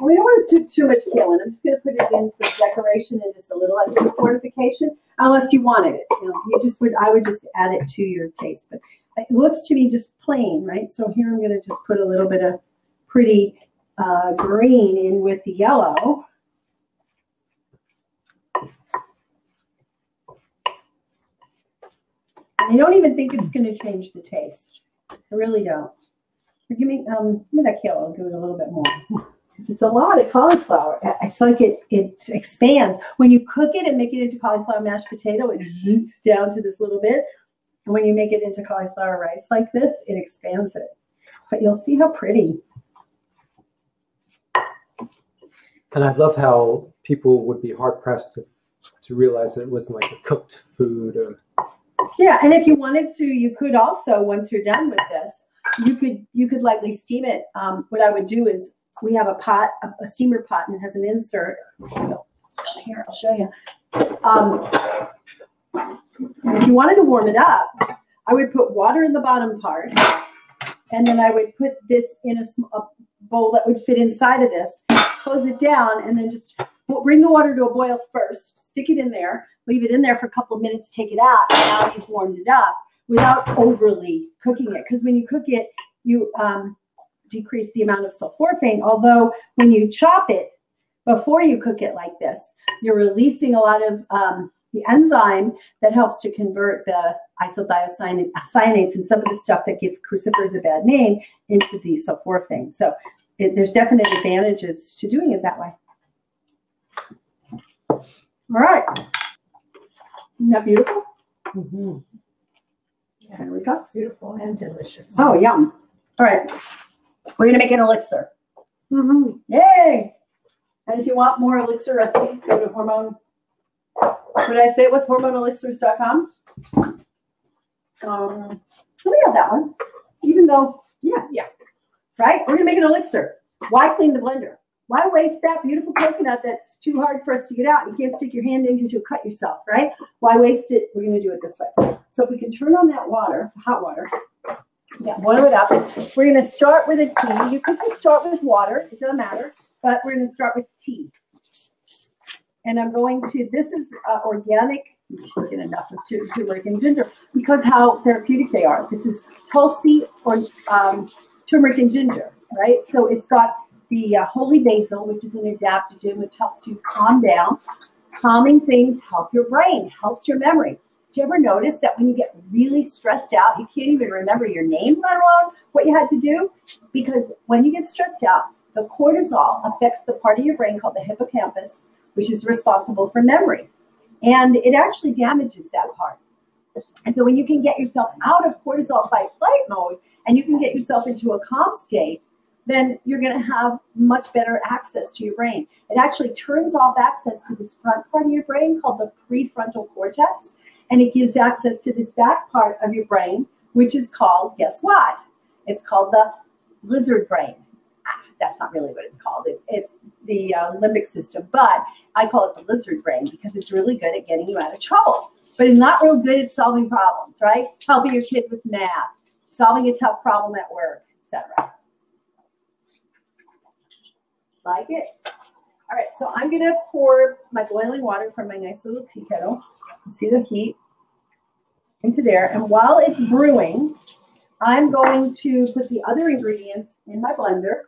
We don't want too much kaolin. I'm just going to put it in for decoration and just a little extra fortification, unless you wanted it. You know, I would just add it to your taste. But it looks to me just plain, right? So here I'm going to just put a little bit of pretty green in with the yellow. I don't even think it's going to change the taste. I really don't. Give me that kale. I'll give it a little bit more. It's a lot of cauliflower. It's like it expands. When you cook it and make it into cauliflower mashed potato, it zoops down to this little bit. And when you make it into cauliflower rice like this, it expands it. But you'll see how pretty. And I love how people would be hard pressed to realize that it wasn't like a cooked food. Or... Yeah, and if you wanted to, you could also, once you're done with this, you could lightly steam it. What I would do is, we have a pot, a steamer pot, and it has an insert. Here, I'll show you. If you wanted to warm it up, I would put water in the bottom part, and then I would put this in a bowl that would fit inside of this, close it down, and then just bring the water to a boil first, stick it in there, leave it in there for a couple of minutes, take it out, and now you've warmed it up without overly cooking it. Because when you cook it, you decrease the amount of sulforaphane, although when you chop it before you cook it like this, you're releasing a lot of the enzyme that helps to convert the isothiocyanates and some of the stuff that give crucifers a bad name into the sulforaphane. So there's definite advantages to doing it that way. All right. Isn't that beautiful? Mm-hmm. Yeah, there we go. Beautiful and delicious. Oh, yum. All right. We're going to make an elixir. Mm-hmm. Yay! And if you want more elixir recipes, go to Hormone. What did I say? It was hormoneelixirs.com. Let me have that one. Even though, yeah. Right? We're going to make an elixir. Why clean the blender? Why waste that beautiful coconut that's too hard for us to get out? You can't stick your hand in because you'll cut yourself, right? Why waste it? We're going to do it this way. So if we can turn on that water, hot water. Yeah, boil it up. We're going to start with a tea. You could just start with water. It doesn't matter. But we're going to start with tea. And I'm going to, this is organic. I'm not enough of turmeric and ginger because how therapeutic they are. This is Tulsi or turmeric and ginger, right? So it's got the holy basil, which is an adaptogen, which helps you calm down. Calming things help your brain, helps your memory. Do you ever notice that when you get really stressed out, you can't even remember your name, let alone what you had to do? Because when you get stressed out, the cortisol affects the part of your brain called the hippocampus, which is responsible for memory. And it actually damages that part. And so when you can get yourself out of cortisol fight-flight mode and you can get yourself into a calm state, then you're going to have much better access to your brain. It actually turns off access to this front part of your brain called the prefrontal cortex, and it gives access to this back part of your brain, which is called, guess what? It's called the lizard brain. That's not really what it's called. It's the limbic system, but I call it the lizard brain because it's really good at getting you out of trouble. But it's not real good at solving problems, right? Helping your kid with math, solving a tough problem at work, etc. Like it? All right, so I'm going to pour my boiling water from my nice little tea kettle. You see the heat into there. And while it's brewing, I'm going to put the other ingredients in my blender.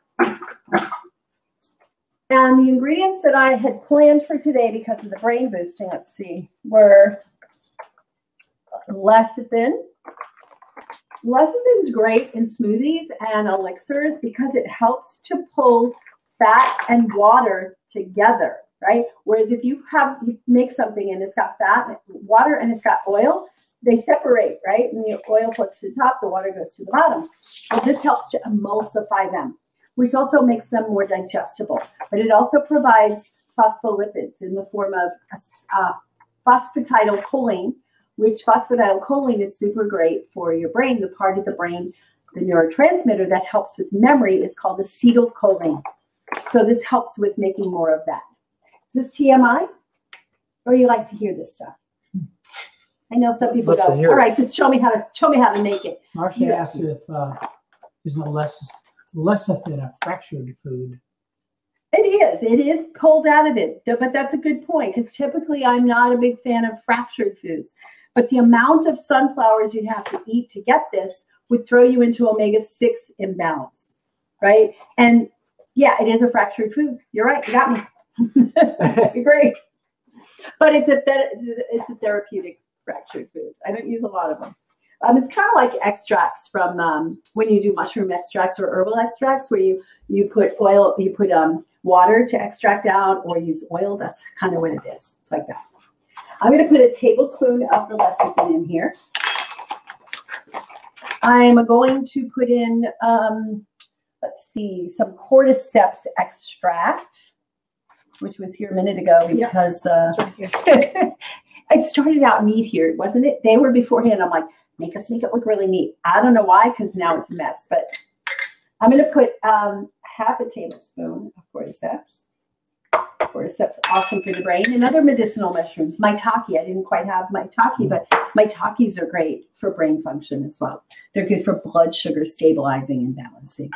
And the ingredients that I had planned for today because of the brain boosting, let's see, were lecithin. Lecithin's great in smoothies and elixirs because it helps to pull fat and water together, right? Whereas if you make something and it's got fat, water, and it's got oil, they separate, right? And the oil floats to the top, the water goes to the bottom. So this helps to emulsify them, which also makes them more digestible. But it also provides phospholipids in the form of phosphatidylcholine, which phosphatidylcholine is super great for your brain. The part of the brain, the neurotransmitter that helps with memory is called acetylcholine. So this helps with making more of that. Is this TMI? Or you like to hear this stuff? I know some people Love go, to hear all it. right, just show me how to make it. Marcia Yeah. asked if isn't less than a fractured food. It is pulled out of it, but that's a good point because typically I'm not a big fan of fractured foods, but the amount of sunflowers you'd have to eat to get this would throw you into omega-6 imbalance, right? And yeah, it is a fractured food. You're right, you got me. You're great. But it's a therapeutic fractured food. I don't use a lot of them. It's kind of like extracts from when you do mushroom extracts or herbal extracts, where you put oil, you put water to extract out, or use oil. That's kind of what it is. It's like that. I'm going to put a tablespoon of the lecithin in here. I'm going to put in, let's see, some cordyceps extract, which was here a minute ago because it started out neat here, wasn't it? They were beforehand. I'm like, make it look really neat. I don't know why, because now it's a mess. But I'm going to put half a tablespoon of cordyceps. Cordyceps, awesome for the brain. And other medicinal mushrooms. Maitake, I didn't quite have maitake, but maitakes are great for brain function as well. They're good for blood sugar stabilizing and balancing.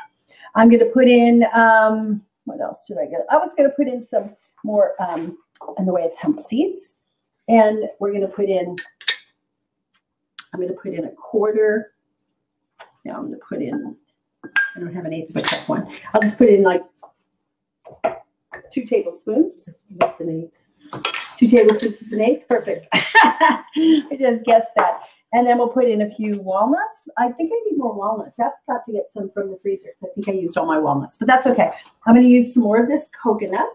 I'm going to put in, what else did I get? I was going to put in some more in the way of hemp seeds. And we're going to put in, I'm going to put in a quarter. Now I'm going to put in, I don't have an eighth of a cup one. I'll just put in like 2 tablespoons. That's an eighth. 2 tablespoons is an eighth. Perfect. I just guessed that. And then we'll put in a few walnuts. I think I need more walnuts. That's got to get some from the freezer. I think I used all my walnuts, but that's okay. I'm going to use some more of this coconut.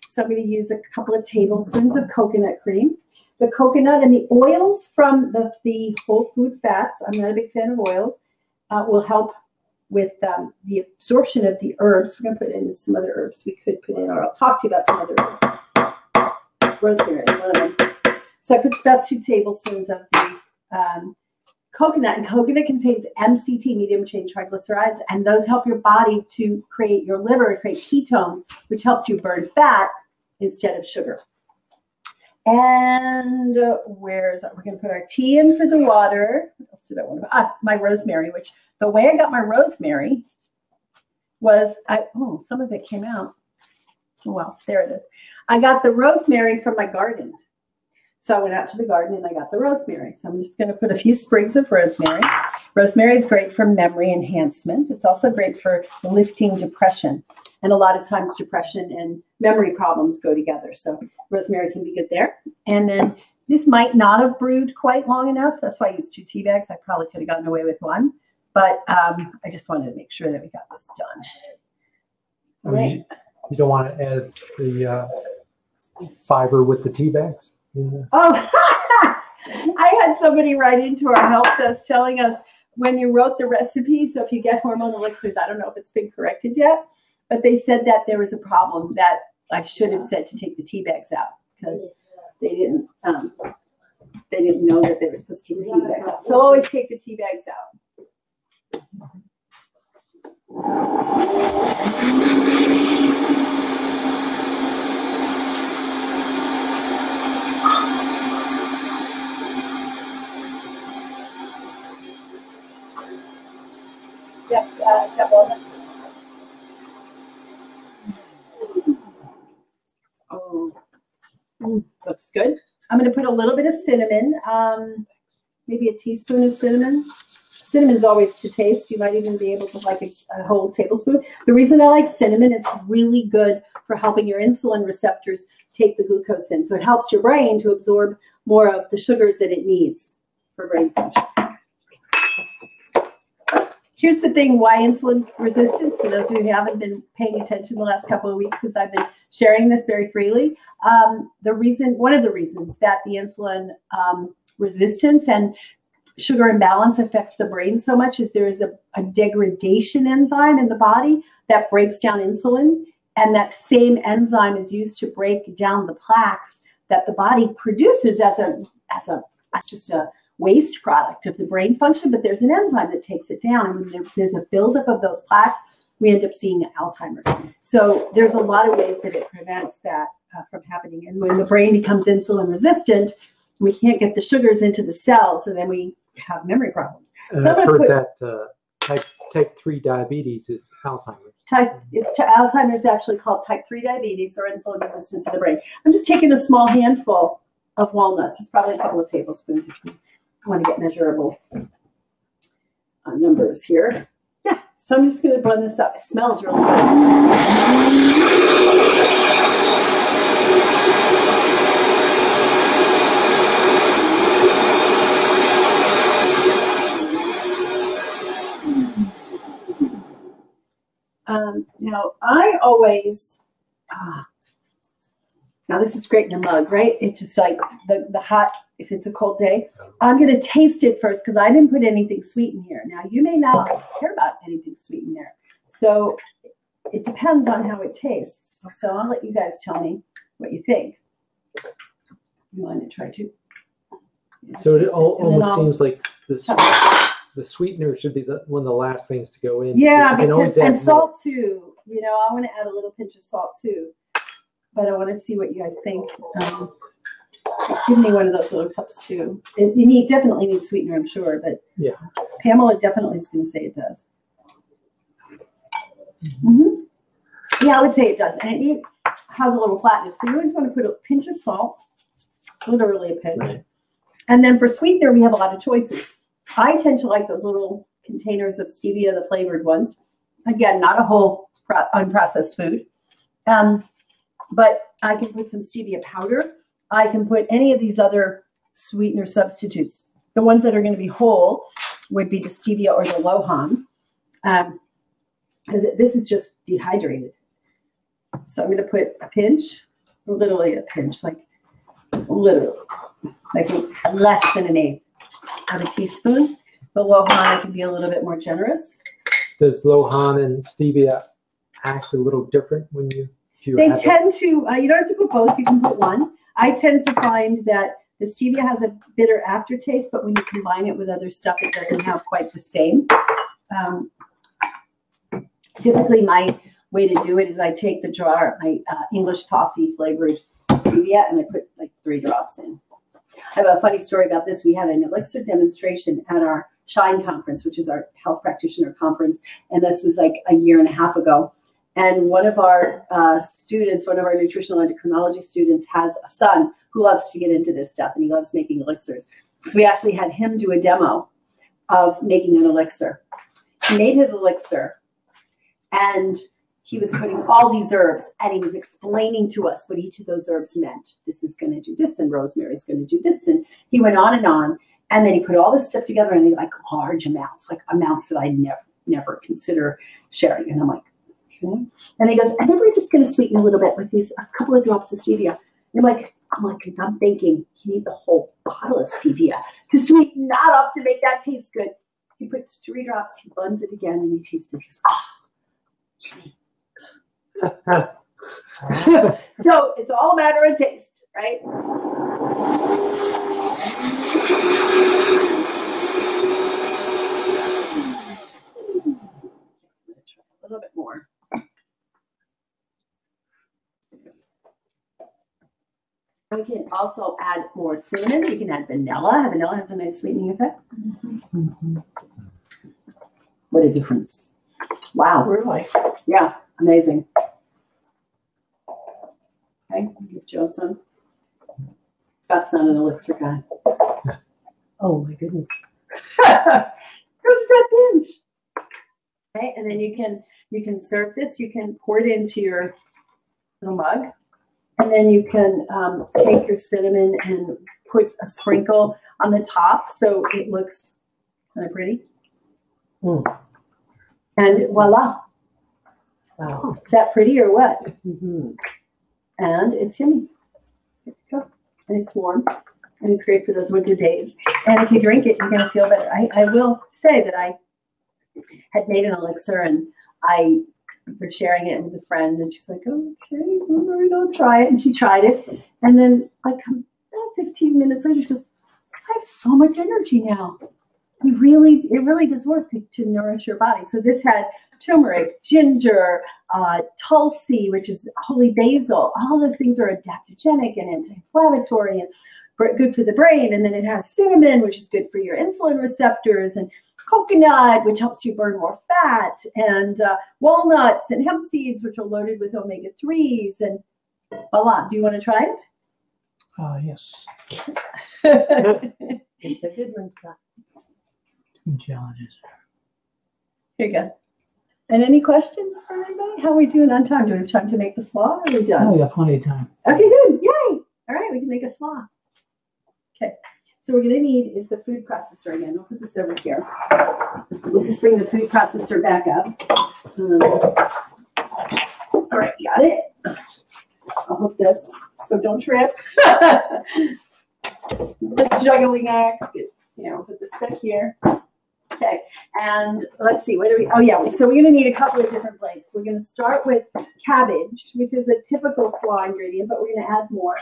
So I'm going to use a couple of tablespoons of coconut cream. The coconut and the oils from the whole food fats, I'm not a big fan of oils, will help with the absorption of the herbs. We're going to put in some other herbs we could put in, or I'll talk to you about some other herbs. Rosemary is one of them. So I put about 2 tablespoons of the coconut, and coconut contains MCT, medium chain triglycerides, and those help your body to create your liver, create ketones, which helps you burn fat instead of sugar. And we're going to put our tea in for the water. What else did I want to? My rosemary, which the way I got my rosemary was, some of it came out. Oh, well, there it is. I got the rosemary from my garden. So I went out to the garden and I got the rosemary. So I'm just going to put a few sprigs of rosemary. Rosemary is great for memory enhancement. It's also great for lifting depression. And a lot of times depression and memory problems go together. So rosemary can be good there. And then this might not have brewed quite long enough. That's why I used 2 tea bags. I probably could have gotten away with 1. But I just wanted to make sure that we got this done. All right. You don't want to add the fiber with the tea bags? Yeah. Oh, I had somebody write into our help desk telling us when you wrote the recipe, so if you get hormone elixirs, I don't know if it's been corrected yet, but they said that there was a problem that I should have said to take the tea bags out because they didn't know that they were supposed to take the tea bags out. So always take the tea bags out. Yep, walnuts. Oh, looks good. I'm going to put a little bit of cinnamon, maybe a teaspoon of cinnamon. Cinnamon's always to taste. You might even be able to like a whole tablespoon. The reason I like cinnamon, it's really good for helping your insulin receptors take the glucose in. So it helps your brain to absorb more of the sugars that it needs for brain function. Here's the thing, why insulin resistance, for those of you who haven't been paying attention the last couple of weeks as I've been sharing this very freely, one of the reasons that the insulin resistance and sugar imbalance affects the brain so much is there is a degradation enzyme in the body that breaks down insulin, and that same enzyme is used to break down the plaques that the body produces as just a waste product of the brain function, but there's an enzyme that takes it down. And when there's a buildup of those plaques, we end up seeing Alzheimer's. So there's a lot of ways that it prevents that from happening. And when the brain becomes insulin resistant, We can't get the sugars into the cells, and then we have memory problems. And So I've heard that type 3 diabetes is Alzheimer's. Alzheimer's is actually called type 3 diabetes or insulin resistance in the brain. I'm just taking a small handful of walnuts. It's probably a couple of tablespoons if you want to get measurable numbers here. Yeah, so I'm just going to blend this up. It smells really good. Now, I always, now this is great in a mug, right? It's just like the hot, if it's a cold day, I'm going to taste it first because I didn't put anything sweet in here. Now, you may not care about anything sweet in there. So it depends on how it tastes. So I'll let you guys tell me what you think. You want to try to? So it almost seems like the sweetener should be one of the last things to go in. Yeah, and salt too. You know, I want to add a little pinch of salt too. But I want to see what you guys think. Give me one of those little cups too. You definitely need sweetener, I'm sure. But yeah, Pamela definitely is going to say it does. Mm-hmm. Yeah, I would say it does. And it has a little flatness. So you always want to put a pinch of salt, literally a pinch. Right. And then for sweetener, we have a lot of choices. I tend to like those little containers of stevia, the flavored ones. Again, not a whole unprocessed food. But I can put some stevia powder. I can put any of these other sweetener substitutes. The ones that are going to be whole would be the stevia or the lohan. Because this is just dehydrated. So I'm going to put a pinch, literally a pinch, like literally, like less than an eighth of a teaspoon. The lohan, I can be a little bit more generous. Does lohan and stevia act a little different when you? They tend to, you don't have to put both, you can put one. I tend to find that the stevia has a bitter aftertaste, but when you combine it with other stuff, it doesn't have quite the same. Typically, my way to do it is I take the jar, my English toffee flavored stevia, and I put like 3 drops in. I have a funny story about this. We had an elixir demonstration at our SHINE conference, which is our health practitioner conference, and this was like a year and a half ago. And one of our students, one of our nutritional endocrinology students, has a son who loves to get into this stuff, and he loves making elixirs. So we actually had him do a demo of making an elixir. He made his elixir, and he was putting all these herbs, and he was explaining to us what each of those herbs meant. This is going to do this, and rosemary is going to do this. And he went on, and then he put all this stuff together in like large amounts, like amounts that I never consider sharing. And I'm like, okay. And he goes, and then we're just going to sweeten a little bit with a couple of drops of stevia. And I'm thinking, you need the whole bottle of stevia to sweeten that up to make that taste good. He puts 3 drops, he blends it again, and he tastes it. He goes, So it's all a matter of taste, right? A little bit more. We can also add more cinnamon. You can add vanilla. Vanilla has a nice sweetening effect. Mm-hmm. What a difference. Wow. Really? Yeah, amazing. Okay, give Joe some. Scott's not an elixir guy. Oh my goodness. Where's that pinch? Okay, and then you can serve this. You can pour it into your little mug. And then you can take your cinnamon and put a sprinkle on the top so it looks kind of pretty. Mm. And voila. Wow. Is that pretty or what? Mm-hmm. And it's yummy. There you go. And it's warm. And it's great for those winter days. And if you drink it, you're going to feel better. I will say that I had made an elixir and I was sharing it with a friend, and she's like, okay, we're going to try it. And she tried it. And then like 15 minutes later, she goes, I have so much energy now. It really does work to nourish your body. So this had turmeric, ginger, tulsi, which is holy basil. All those things are adaptogenic and anti-inflammatory and good for the brain. And then it has cinnamon, which is good for your insulin receptors, and coconut, which helps you burn more fat, and walnuts and hemp seeds, which are loaded with omega-3s, and voila. Do you want to try it? Yes. It's a good one, Scott. Two challenges. Here you go. And any questions for anybody? How are we doing on time? Do we have time to make the slaw? Or are we done? Oh, we got plenty of time. Okay, good. Yay. All right, we can make a slaw. Okay. So we're going to need is the food processor again. I'll put this over here. We'll just bring the food processor back up. All right, got it. I'll hook this so don't trip. Juggling act. I'll put this back here. Okay, and let's see, what do we, oh yeah, so we're gonna need a couple of different blades. We're gonna start with cabbage, which is a typical slaw ingredient, but we're gonna add more.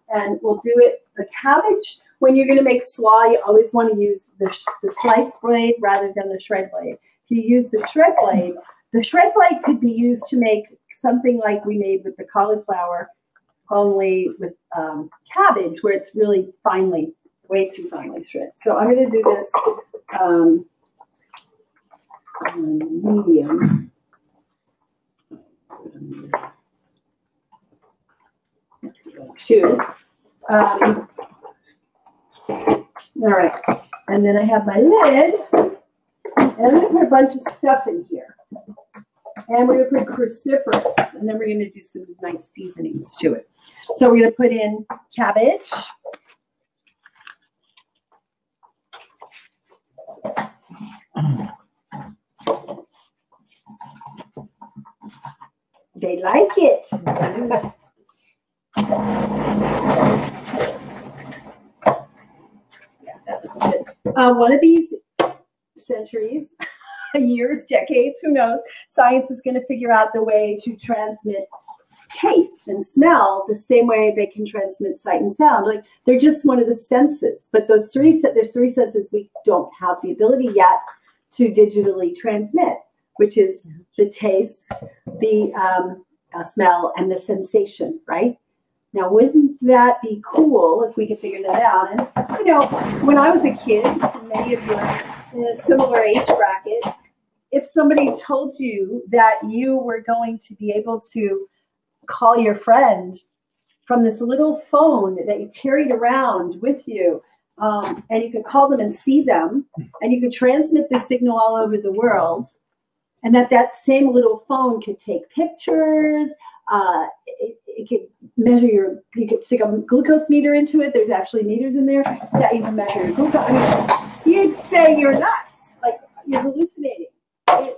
And we'll do it, the cabbage, when you're gonna make slaw, you always wanna use the slice blade rather than the shred blade. If you use the shred blade could be used to make something like we made with the cauliflower, only with cabbage, where it's really finely, way too finely shredded. So I'm gonna do this medium. Two. All right. And then I have my lid. And I'm going to put a bunch of stuff in here. And we're going to put cruciferous. And then we're going to do some nice seasonings to it. So we're going to put in cabbage. They like it. Yeah, that looks good. One of these centuries, years, decades, who knows, science is going to figure out the way to transmit taste and smell the same way they can transmit sight and sound. Like, they're just one of the senses. But there's three senses we don't have the ability yet to digitally transmit, which is the taste, the smell, and the sensation, right? Now, wouldn't that be cool if we could figure that out? And, when I was a kid, and many of you are in a similar age bracket, if somebody told you that you were going to be able to call your friend from this little phone that you carried around with you, and you could call them and see them, and you could transmit the signal all over the world, and that same little phone could take pictures, it could measure you could stick a glucose meter into it. There's actually meters in there that you can measure your glucose. I mean, you'd say you're nuts, like you're hallucinating.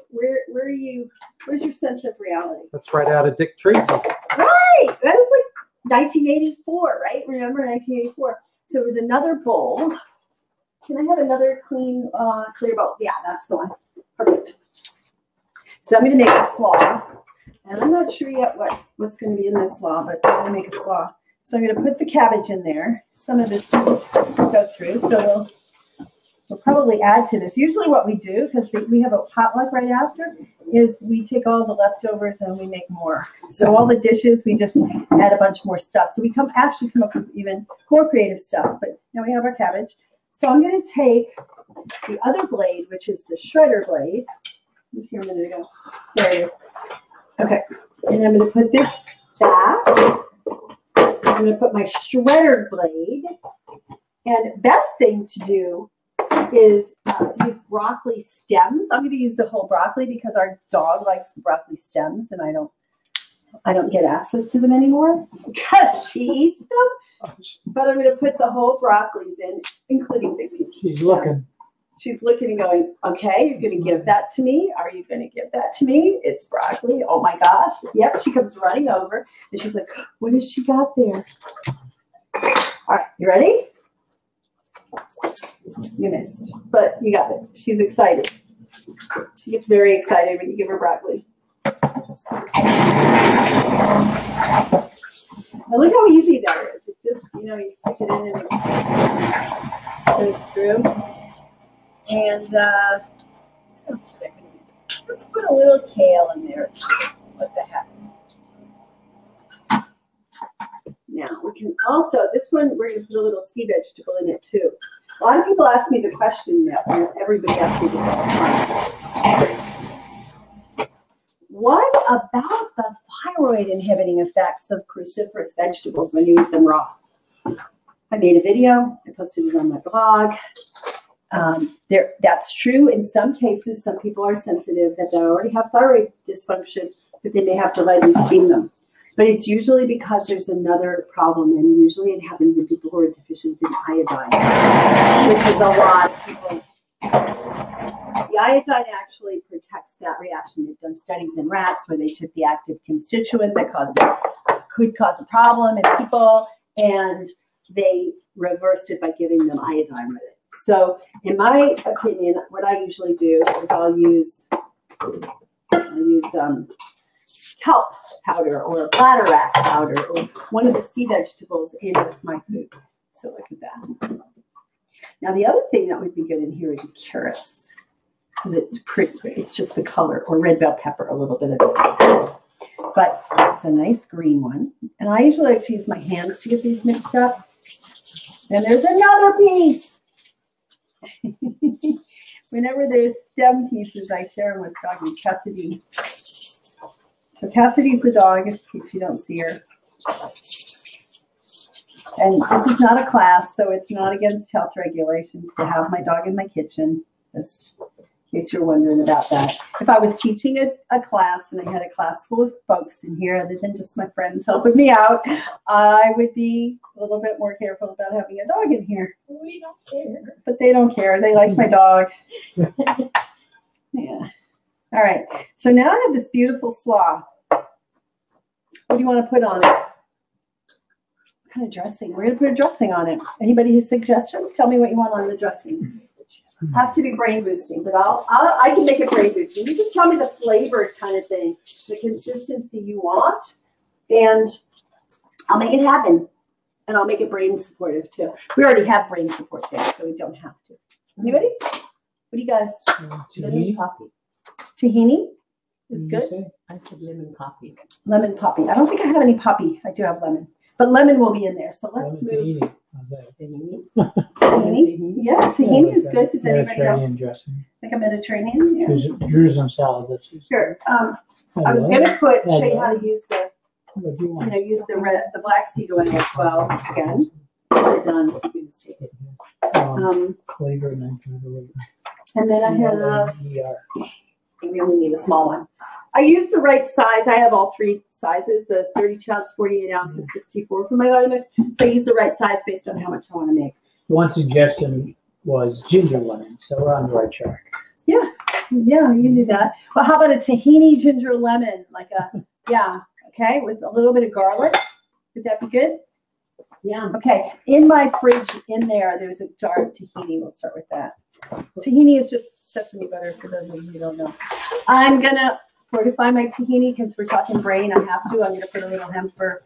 Where's your sense of reality? That's right out of Dick Tracy. Right, that was like 1984, right? Remember 1984? So it was another bowl. Can I have another clean, clear bowl? Yeah, that's the one. Perfect. So I'm going to make a slaw. And I'm not sure yet what's going to be in this slaw, but I'm going to make a slaw. So I'm going to put the cabbage in there. Some of this will go through. So we'll probably add to this. Usually what we do, because we have a potluck right after, is we take all the leftovers and we make more. So all the dishes, we just add a bunch more stuff. So we actually come up with even more creative stuff. But now we have our cabbage. So I'm going to take the other blade, which is the shredder blade. It was here a minute ago. There it is. Okay. And I'm going to put this back. I'm going to put my shredder blade. And best thing to do is use broccoli stems. I'm going to use the whole broccoli because our dog likes the broccoli stems, and I don't get access to them anymore because she eats them. But I'm going to put the whole broccolis in, including big pieces. She's looking. She's looking and going, okay, you're going to give that to me? Are you going to give that to me? It's broccoli. Oh my gosh. Yep. She comes running over and she's like, what has she got there? All right. You ready? You missed, but you got it. She's excited. She gets very excited when you give her broccoli. Now look how easy that is. It's just, you stick it in and it goes through. And what else should I do? Let's put a little kale in there too. What the heck? Now we can Also, this one, we're going to put a little sea vegetable in it too. A lot of people ask me the question that everybody asks me this all the time. What about the thyroid inhibiting effects of cruciferous vegetables when you eat them raw? I made a video. I posted it on my blog. That's true in some cases. Some people are sensitive that they already have thyroid dysfunction, but then they have to lightly steam them. But it's usually because there's another problem, and usually it happens in people who are deficient in iodine, which is a lot of people. The iodine actually protects that reaction. They've done studies in rats where they took the active constituent that could cause a problem in people, and they reversed it by giving them iodine with it. So in my opinion, what I usually do is I'll use kelp powder or bladderwrack powder or one of the sea vegetables in with my food. So look at that. Now the other thing that would be good in here is carrots, because it's pretty great. It's just the color, or red bell pepper, a little bit of it. But it's a nice green one. And I usually like to use my hands to get these mixed up. And there's another piece. Whenever there's stem pieces, I share them with doggy Cassidy. So Cassidy's the dog, in case you don't see her. And this is not a class, so it's not against health regulations to have my dog in my kitchen, just in case you're wondering about that. If I was teaching a class and I had a class full of folks in here, other than just my friends helping me out, I would be a little bit more careful about having a dog in here. We don't care. But they don't care. They like my dog. Yeah. All right. So now I have this beautiful slaw. What do you want to put on it? What kind of dressing? We're going to put a dressing on it. Anybody has suggestions? Tell me what you want on the dressing. It has to be brain boosting, but I can make it brain boosting. You just tell me the flavor kind of thing, the consistency you want, and I'll make it happen. And I'll make it brain supportive too. We already have brain support there, so we don't have to. Anybody? What do you guys? Lemon poppy. Tahini is good. I said lemon poppy. Lemon poppy. I don't think I have any poppy. I do have lemon, but lemon will be in there. So let's move. Tahini. Tahini. Yeah, tahini is good. Does anybody else dressing. like a Mediterranean? Yeah. Jerusalem salad. This is. Sure. I was gonna show you how to use the. Use the black seed oil as well. Again, we're done. So you can just take it. Flavor and then I have. I really need a small one. I use the right size. I have all three sizes: the 32 ounce, 48 ounces, 64 for my Vitamix. So I use the right size based on how much I want to make. One suggestion was ginger lemon, so we're on the right track. Yeah, you can do that. Well, how about a tahini ginger lemon? Okay, with a little bit of garlic. Would that be good? Yeah. Okay. In my fridge, there's a jar of tahini. We'll start with that. Tahini is just sesame butter, for those of you who don't know. I'm going to fortify my tahini because we're talking brain. I have to. I'm going to put a little hemp or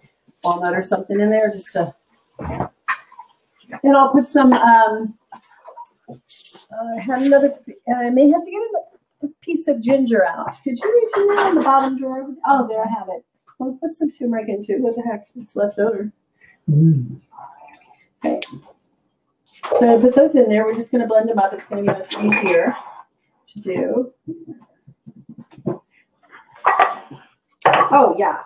walnut or something in there just to. And I'll put some. I may have to get a piece of ginger out. Could you reach in there in the bottom drawer? Oh, there I have it. I'll put some turmeric into it. What the heck? It's left over. Okay. So I put those in there. We're just going to blend them up. It's going to be much easier to do. Oh, yeah.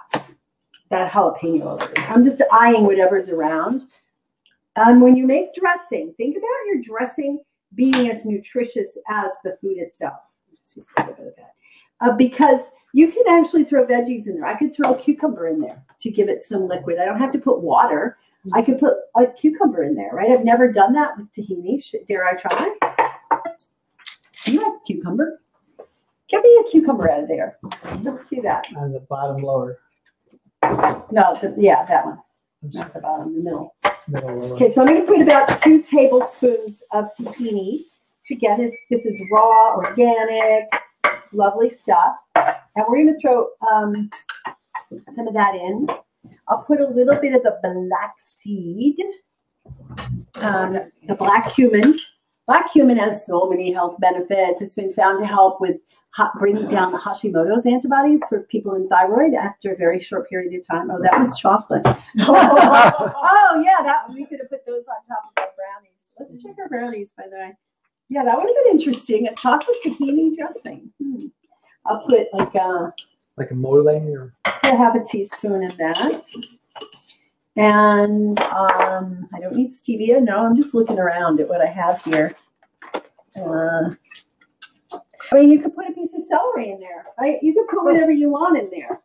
That jalapeno over there. I'm just eyeing whatever's around. When you make dressing, think about your dressing being as nutritious as the food itself. Just use a little bit of that. Because you can actually throw veggies in there. I could throw a cucumber in there to give it some liquid. I don't have to put water. I could put a cucumber in there, right? I've never done that with tahini. Dare I try? You like cucumber? Get me a cucumber out of there. Let's do that. On the bottom lower. No, that one. Not the bottom, the middle. Middle lower. Okay, so I'm going to put about 2 tablespoons of tahini together. This is raw, organic, lovely stuff. And we're going to throw some of that in. I'll put a little bit of the black seed, the black cumin. Black cumin has so many health benefits. It's been found to help with bring down the Hashimoto's antibodies for people in thyroid after a very short period of time. Oh, that was chocolate. Oh, yeah, that we could have put those on top of our brownies. Let's check our brownies, by the way. Yeah, that would have been interesting. A chocolate tahini dressing. I'll put like a mole or half a teaspoon of that. And I don't need stevia. No, I'm just looking around at what I have here. I mean, you could put a piece of celery in there, right? You could put whatever you want in there,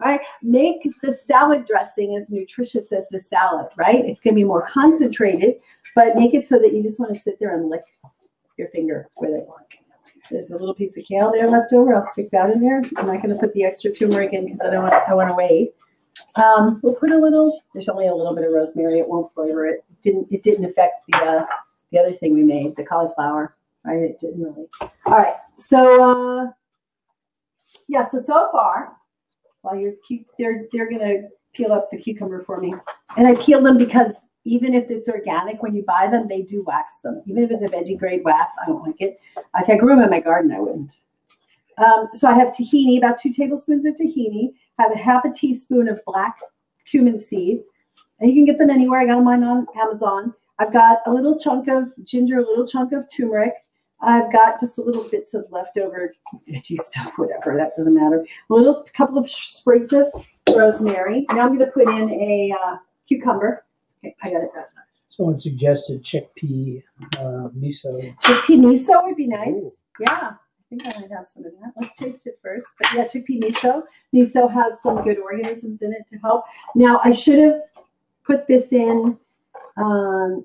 right? Make the salad dressing as nutritious as the salad, right? It's going to be more concentrated, but make it so that you just want to sit there and lick your finger with it. There's a little piece of kale there left over. I'll stick that in there. I'm not going to put the extra turmeric in because I want to wait. We'll put a little. There's only a little bit of rosemary. It won't flavor it. It didn't affect the other thing we made, the cauliflower. Right? It didn't really. All right. So yeah. So far, while they're gonna peel up the cucumber for me, and I peel them because even if it's organic, when you buy them, they do wax them. Even if it's a veggie grade wax, I don't like it. If I grew them in my garden, I wouldn't. So I have tahini, about 2 tablespoons of tahini. I have a half a teaspoon of black cumin seed. And you can get them anywhere. I got mine on Amazon. I've got a little chunk of ginger, a little chunk of turmeric. I've got just a little bits of leftover veggie stuff, whatever, that doesn't matter. A couple of sprigs of rosemary. Now I'm going to put in a cucumber. Okay, I got it. Someone suggested chickpea miso. Chickpea miso would be nice. Ooh. Yeah, I think I might have some of that. Let's taste it first. But yeah, chickpea miso. Miso has some good organisms in it to help. Now, I should have put this in. I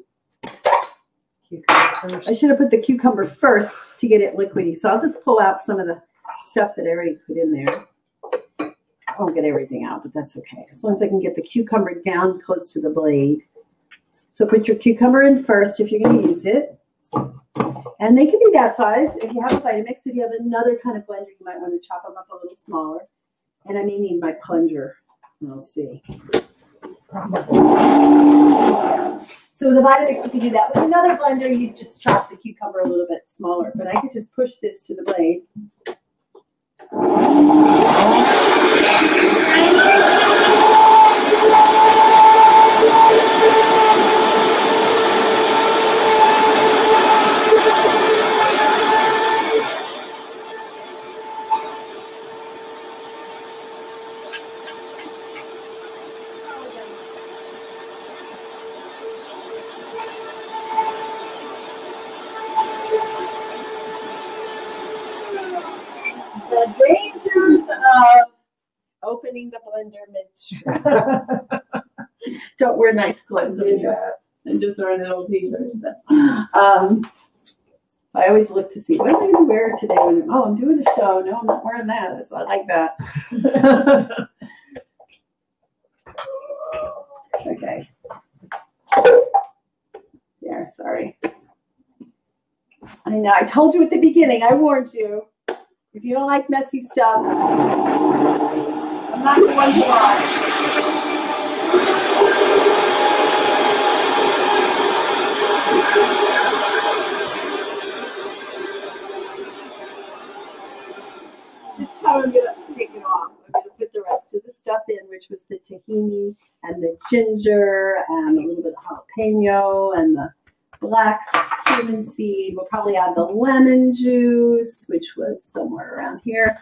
should have put the cucumber first to get it liquidy. So I'll just pull out some of the stuff that I already put in there. I won't get everything out, but that's okay. As long as I can get the cucumber down close to the blade. So put your cucumber in first if you're going to use it. And they can be that size. If you have a Vitamix, if you have another kind of blender, you might want to chop them up a little smaller. And I may need my plunger. We'll see. So with a Vitamix, you can do that. With another blender, you just chop the cucumber a little bit smaller. But I could just push this to the blade. The dangers of opening the blender mid-shred. Don't wear nice clothes when you and just wear an old t-shirt. I always look to see what am I going to wear today. Oh, I'm doing a show. No, I'm not wearing that. It's not like that. Okay. Yeah, sorry. I know. I told you at the beginning. I warned you. If you don't like messy stuff, I'm not the one to lie. This is how I'm going to take it off. I'm going to put the rest of the stuff in, which was the tahini and the ginger and a little bit of jalapeno and the black cumin seed. We'll probably add the lemon juice, which was somewhere around here.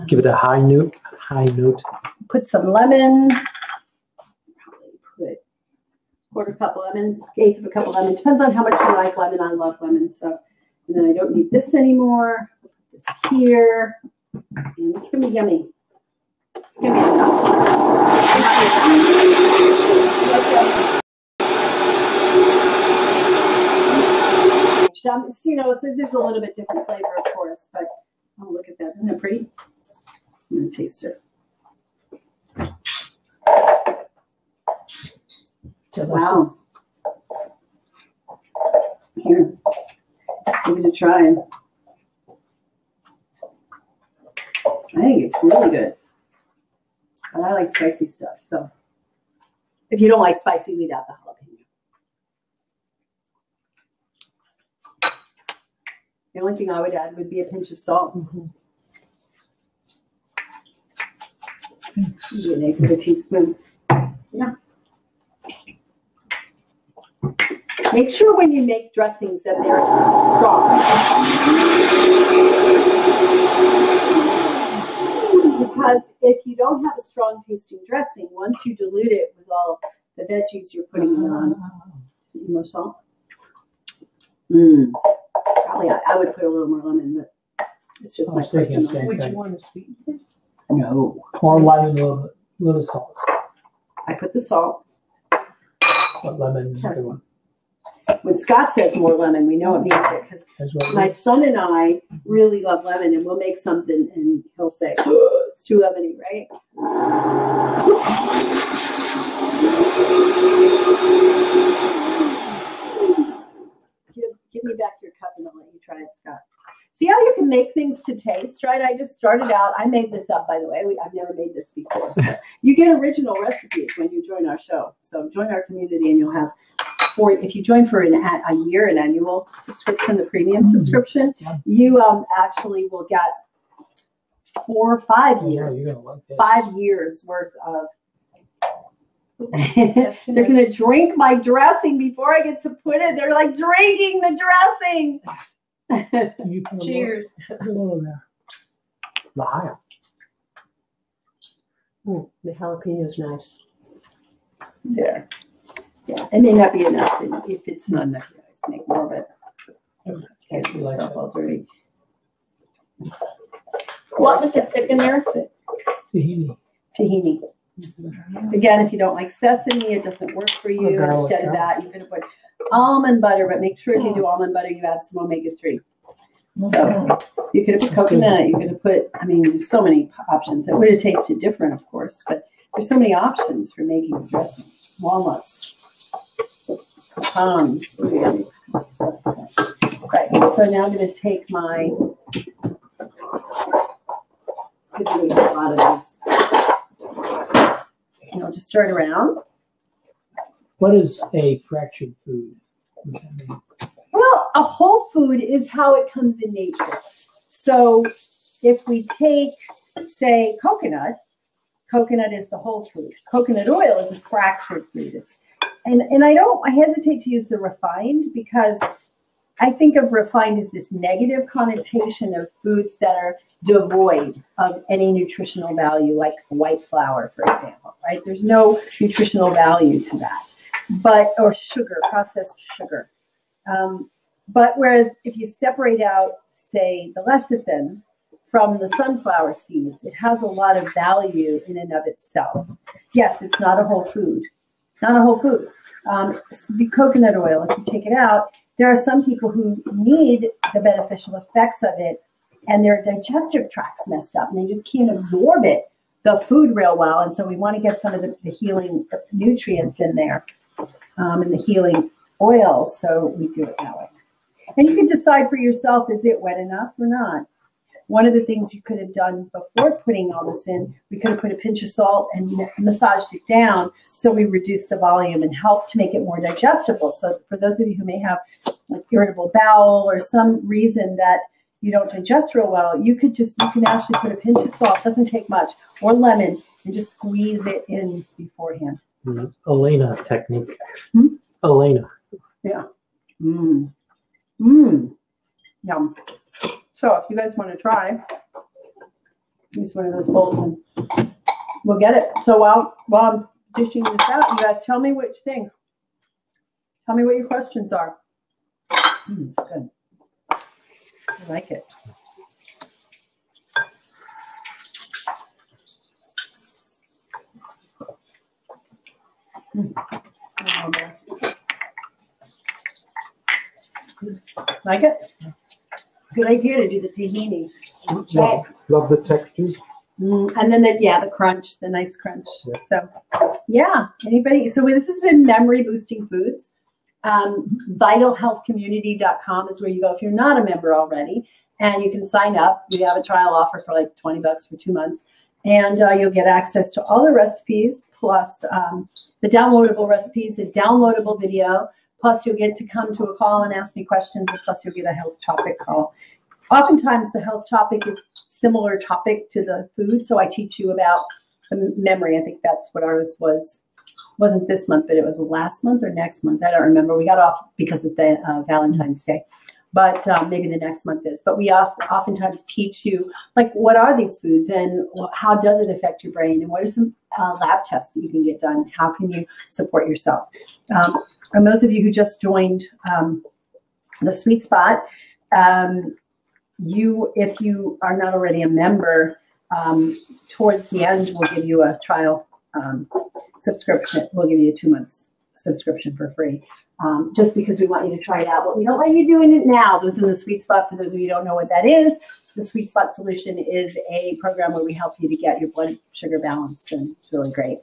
Give it a high note. Put some lemon. Probably put quarter cup lemon, eighth of a cup of lemon. Depends on how much you like lemon. I love lemon, so. And then I don't need this anymore. Put this here, and it's gonna be yummy. It's gonna be you know, so there's a little bit different flavor, of course, but oh, look at that. Isn't that pretty? I'm going to taste it. Wow. Here, give it a try. I think it's really good. But I like spicy stuff, so if you don't like spicy, leave out the jalapeno. The only thing I would add would be a pinch of salt. Maybe an eighth of a teaspoon. Yeah. Make sure when you make dressings that they're strong. Because if you don't have a strong tasting dressing, once you dilute it with all the veggies you're putting on, more salt. Probably I would put a little more lemon, but it's just my personal. Would you want to sweeten it? No. More lemon, a little salt. I put the salt. But lemon is a good one. When Scott says more lemon, we know it means it because my son and I really love lemon, and we'll make something and he'll say, oh, it's too lemony, right? Give me back your cup and I'll let you try it, Scott. See how you can make things to taste, right? I just started out. I made this up, by the way. I've never made this before. So you get original recipes when you join our show. So join our community and you'll have, or if you join for a year, an annual subscription, the premium subscription, you actually will get 4 or 5 years, 5 years worth of. They're going to drink my dressing before I get to put it. They're like drinking the dressing. Cheers. Lahaya. The jalapeno's nice. There. Yeah, it may not be enough. If it's not enough, you guys make more of it. Okay, myself all dirty. What was it thick in there? Tahini. Tahini. Again, if you don't like sesame, it doesn't work for you. Instead of that, you can put almond butter, but make sure if you do almond butter, you add some omega-3. So you could have put coconut, you could have put, I mean, there's so many options. It would have tasted different, of course, but there's so many options for making dressing. Walnuts, pecans. Right, so now I'm going to take my, a lot of this. And I'll just stir it around. What is a fractured food? Well, a whole food is how it comes in nature. So if we take, say, coconut is the whole food. Coconut oil is a fractured food. And I hesitate to use the refined because I think of refined as this negative connotation of foods that are devoid of any nutritional value, like white flour, for example, right? There's no nutritional value to that, or sugar, processed sugar. But whereas if you separate out, say, the lecithin from the sunflower seeds, it has a lot of value in and of itself. Yes, it's not a whole food, not a whole food. The coconut oil, if you take it out, there are some people who need the beneficial effects of it and their digestive tract's messed up and they just can't absorb it, the food real well. And so we want to get some of the healing nutrients in there and the healing oils. So we do it that way. And you can decide for yourself, is it wet enough or not? One of the things you could have done before putting all this in, we could have put a pinch of salt and massaged it down so we reduce the volume and help to make it more digestible. So for those of you who may have like irritable bowel or some reason that you don't digest real well, you can actually put a pinch of salt, doesn't take much, or lemon, and just squeeze it in beforehand. Elena technique. Elena. Yeah. Yum. So if you guys want to try, use one of those bowls and we'll get it. So while I'm dishing this out, you guys tell me which thing. Tell me what your questions are. It's good. I like it. Like it? Good idea to do the tahini. Love the textures. And then the crunch, the nice crunch. Yeah. So, yeah, anybody? So this has been Memory Boosting Foods. VitalHealthCommunity.com is where you go if you're not a member already, and you can sign up. We have a trial offer for like $20 for 2 months, and you'll get access to all the recipes plus the downloadable recipes, a downloadable video Plus, you'll get to come to a call and ask me questions. And plus, you'll get a health topic call. Oftentimes, the health topic is similar topic to the food. So I teach you about the memory. I think that's what ours was. Wasn't this month, but it was last month or next month. I don't remember. We got off because of the Valentine's Day, but maybe the next month is. But we also oftentimes teach you, like, what are these foods and how does it affect your brain, and what are some lab tests that you can get done? How can you support yourself? And those of you who just joined the Sweet Spot, if you are not already a member, towards the end, we'll give you a trial subscription. We'll give you a 2 months subscription for free, just because we want you to try it out. But we don't want you doing it now. Those are the Sweet Spot. For those of you who don't know what that is, the Sweet Spot Solution is a program where we help you to get your blood sugar balanced, and it's really great.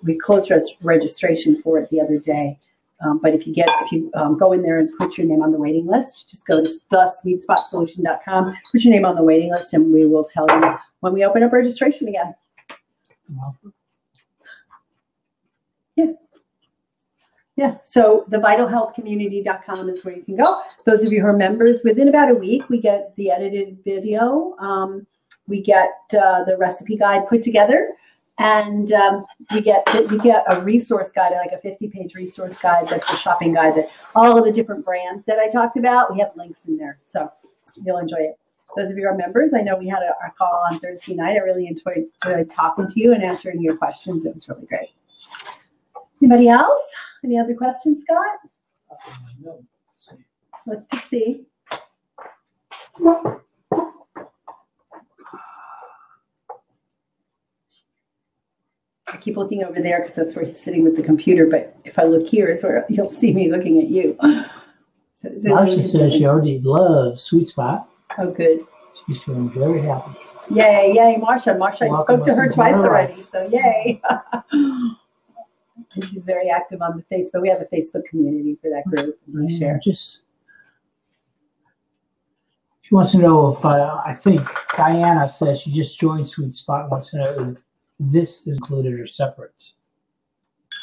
We closed registration for it the other day. But if you go in there and put your name on the waiting list, just go to thesweetspotsolution.com, put your name on the waiting list, and we will tell you when we open up registration again. Yeah. So the vitalhealthcommunity.com is where you can go. Those of you who are members, within about a week, we get the edited video. We get the recipe guide put together. And you get a resource guide, like a 50-page resource guide. That's a shopping guide that all of the different brands that I talked about, we have links in there. So you'll enjoy it. Those of you who are members, I know we had a call on Thursday night. I really enjoyed talking to you and answering your questions. It was really great. Anybody else? Any other questions, Scott? No. Let's see. I keep looking over there because that's where he's sitting with the computer. But if I look here, is where you'll see me looking at you. So Marcia says she already loves Sweet Spot. Oh, good. She's feeling very happy. Yay, yay, Marcia. Marcia, I spoke to her twice already, so yay. And she's very active on the Facebook. We have a Facebook community for that group. We share. She wants to know if, I think Diana says she just joined Sweet Spot, wants to know if this is included or separate.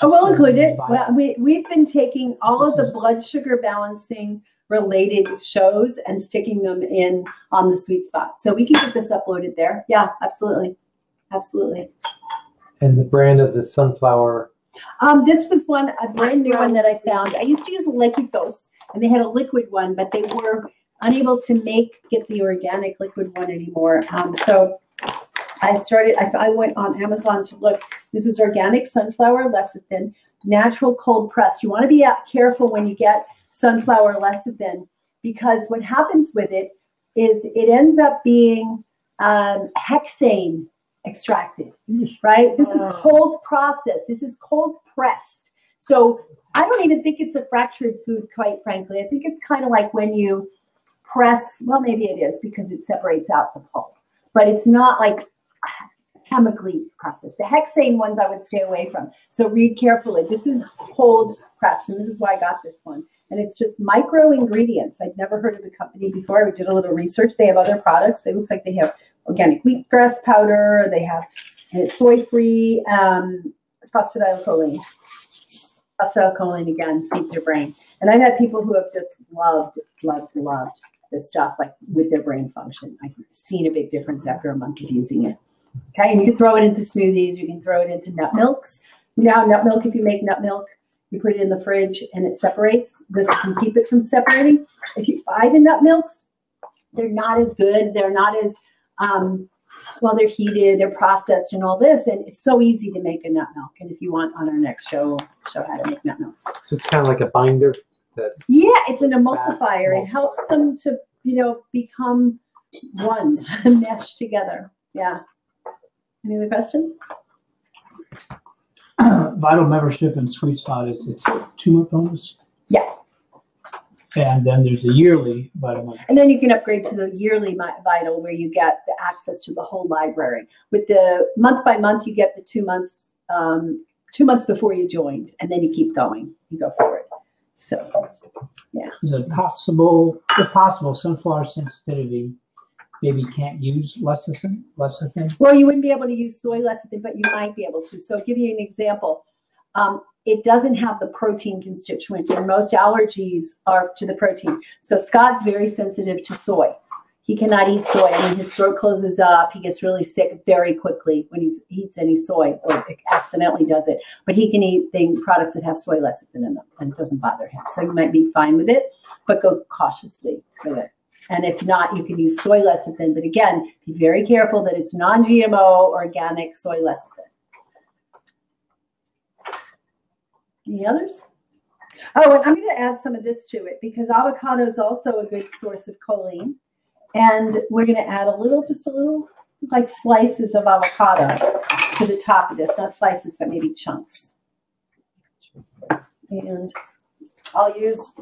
Oh, we'll include it. Well, we've been taking all of the blood sugar balancing related shows and sticking them in on the Sweet Spot. So we can get this uploaded there. Yeah, absolutely. Absolutely. And the brand of the sunflower. This was a brand new one that I found. I used to use Lequitos, and they had a liquid one, but they were unable to get the organic liquid one anymore. So I went on Amazon to look. This is organic sunflower lecithin, natural cold pressed. You want to be careful when you get sunflower lecithin, because what happens with it is it ends up being hexane extracted, right? This is cold processed. This is cold pressed. So I don't even think it's a fractured food, quite frankly. I think it's kind of like when you press, well, maybe it is because it separates out the pulp, but it's not like chemically processed. The hexane ones I would stay away from. So read carefully. This is cold pressed, and this is why I got this one. And it's just micro ingredients. I'd never heard of the company before. We did a little research. They have other products. It looks like they have organic wheatgrass powder. They have soy-free phosphatidylcholine. Phosphatidylcholine, again, feeds your brain. And I've had people who have just loved this stuff, like with their brain function. I've seen a big difference after a month of using it. Okay, and you can throw it into smoothies. You can throw it into nut milks. You know how nut milk, if you make nut milk, you put it in the fridge and it separates. This can keep it from separating. If you buy the nut milks, they're not as good. They're not as, well, they're heated, they're processed and all this. And it's so easy to make a nut milk. And if you want, on our next show, we'll show how to make nut milks. So it's kind of like a binder. Yeah, it's an emulsifier. It helps them to, become one, mesh together. Yeah. Any other questions? Vital membership in Sweet Spot it's 2 month bonus. Yeah. And then there's a yearly Vital. And then you can upgrade to the yearly Vital, where you get the access to the whole library. With the month by month, you get the 2 months, 2 months before you joined, and then you keep going. You go forward. So, yeah. Is it possible, if possible, sunflower sensitivity, maybe can't use lecithin? Well, you wouldn't be able to use soy lecithin, but you might be able to. So I'll give you an example. it doesn't have the protein constituent, and most allergies are to the protein. So Scott's very sensitive to soy. He cannot eat soy. I mean, his throat closes up. He gets really sick very quickly when he eats any soy or accidentally does it. But he can eat products that have soy lecithin in them, and it doesn't bother him. So you might be fine with it, but go cautiously with it. And if not, you can use soy lecithin. But again, be very careful that it's non-GMO organic soy lecithin. Any others? Oh, and I'm going to add some of this to it because avocado is also a good source of choline. And we're going to add just a little, like slices of avocado to the top of this. Not slices, but maybe chunks. And I'll use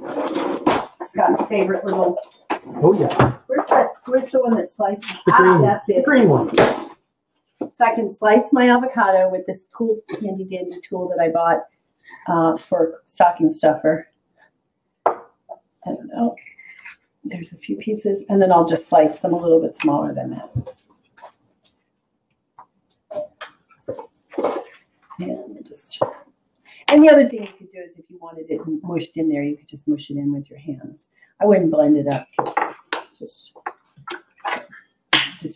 Scott's favorite little. Oh, yeah. Where's the one that slices? The green, that's it. The green one. So I can slice my avocado with this cool handy dandy tool that I bought for stocking stuffer. I don't know. There's a few pieces, and then I'll just slice them a little bit smaller than that. And the other thing you could do is if you wanted it mushed in there, you could just mush it in with your hands. I wouldn't blend it up. Just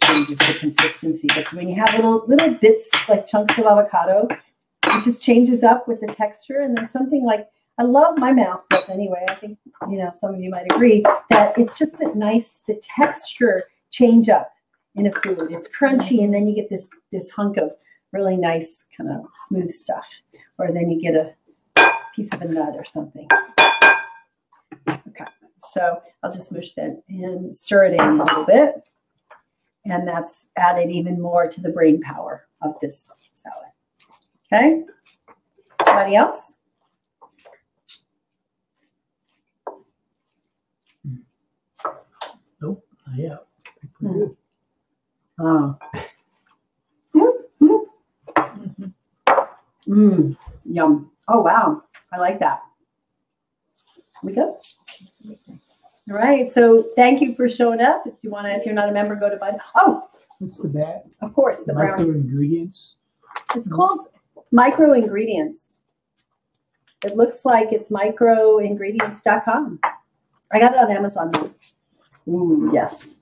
changes the consistency. But when you have little bits, like chunks of avocado, it just changes up with the texture. And there's something like, I love my mouth breath anyway. I think, some of you might agree that it's just that nice, the texture change up in a food. It's crunchy, and then you get this hunk of really nice kind of smooth stuff. Or then you get a piece of a nut or something. Okay, so I'll just mush that and stir it in a little bit. And that's added even more to the brain power of this salad. Okay, anybody else? Nope, not yet. Oh. Yum. Oh, wow. I like that. We good? All right. So thank you for showing up. If you're not a member, go to Bud. Oh, what's the bag? Of course, the micro brownies. ingredients. It's called micro ingredients. It looks like it's microingredients.com. I got it on Amazon. Ooh, yes.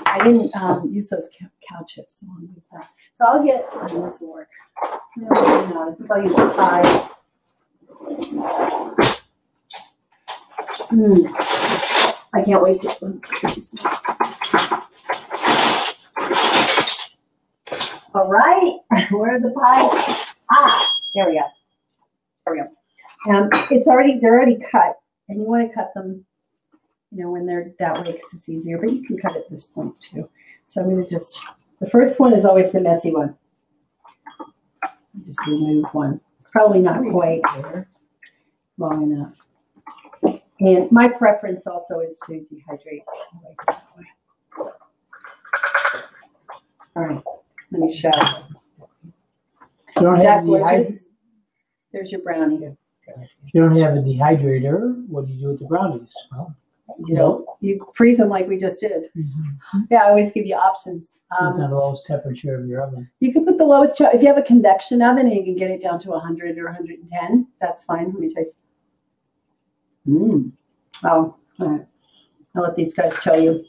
I didn't use those cow chips. So I'll use that. So I'll get, this will work. No, maybe not. I think I'll use the pie. I can't wait to one. All right, where's the pie? There we go. There we go. They're already cut, and you want to cut them, when they're that way because it's easier. But you can cut at this point too. So I'm going to the first one is always the messy one. Just remove one. It's probably not quite long enough. And my preference also is to dehydrate. All right, let me show. You don't have a There's your brownie. If you don't have a dehydrator, what do you do with the brownies? Well, you freeze them like we just did. Mm-hmm. Yeah, I always give you options. It's on the lowest temperature of your oven. You can put the lowest, if you have a convection oven and you can get it down to 100 or 110, that's fine. Let me taste. Oh, all right. I'll let these guys tell you.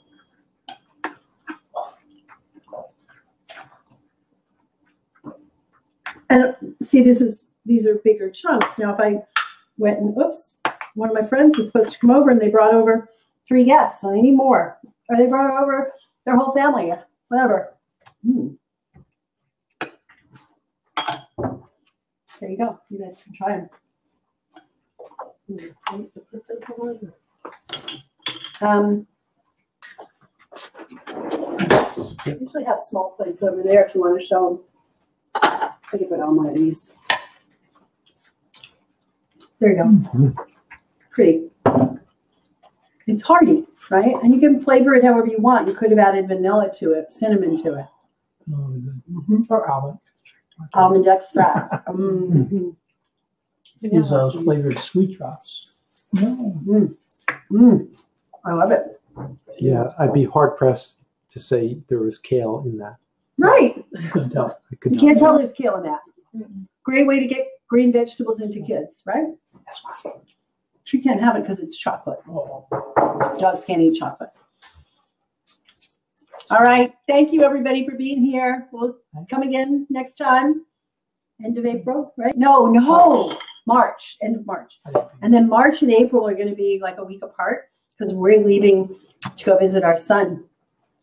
And see, these are bigger chunks. Now, if I went and, one of my friends was supposed to come over and they brought over 3 guests, so they need more. Or they brought over their whole family, whatever. There you go. You guys can try them. I usually have small plates over there if you want to show them. I can put on one of these. There you go. Mm-hmm. Pretty. It's hearty, right? And you can flavor it however you want. You could have added vanilla to it, cinnamon to it. Or almond. Almond extract. Mm-hmm. Use those flavored sweet drops. I love it. Yeah, I'd be hard pressed to say there was kale in that. Right. You couldn't tell. You can't tell there's kale in that. great way to get green vegetables into kids, right? That's right. She can't have it because it's chocolate. Oh. Dogs can't eat chocolate. All right. Thank you, everybody, for being here. We'll come again next time. End of April, right? No, March. End of March. And then March and April are going to be like a week apart because we're leaving to go visit our son.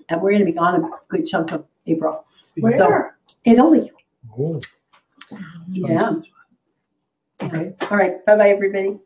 And we're going to be gone a good chunk of April. Where? So, Italy. Oh. Yeah. Okay. All right. Bye-bye, everybody.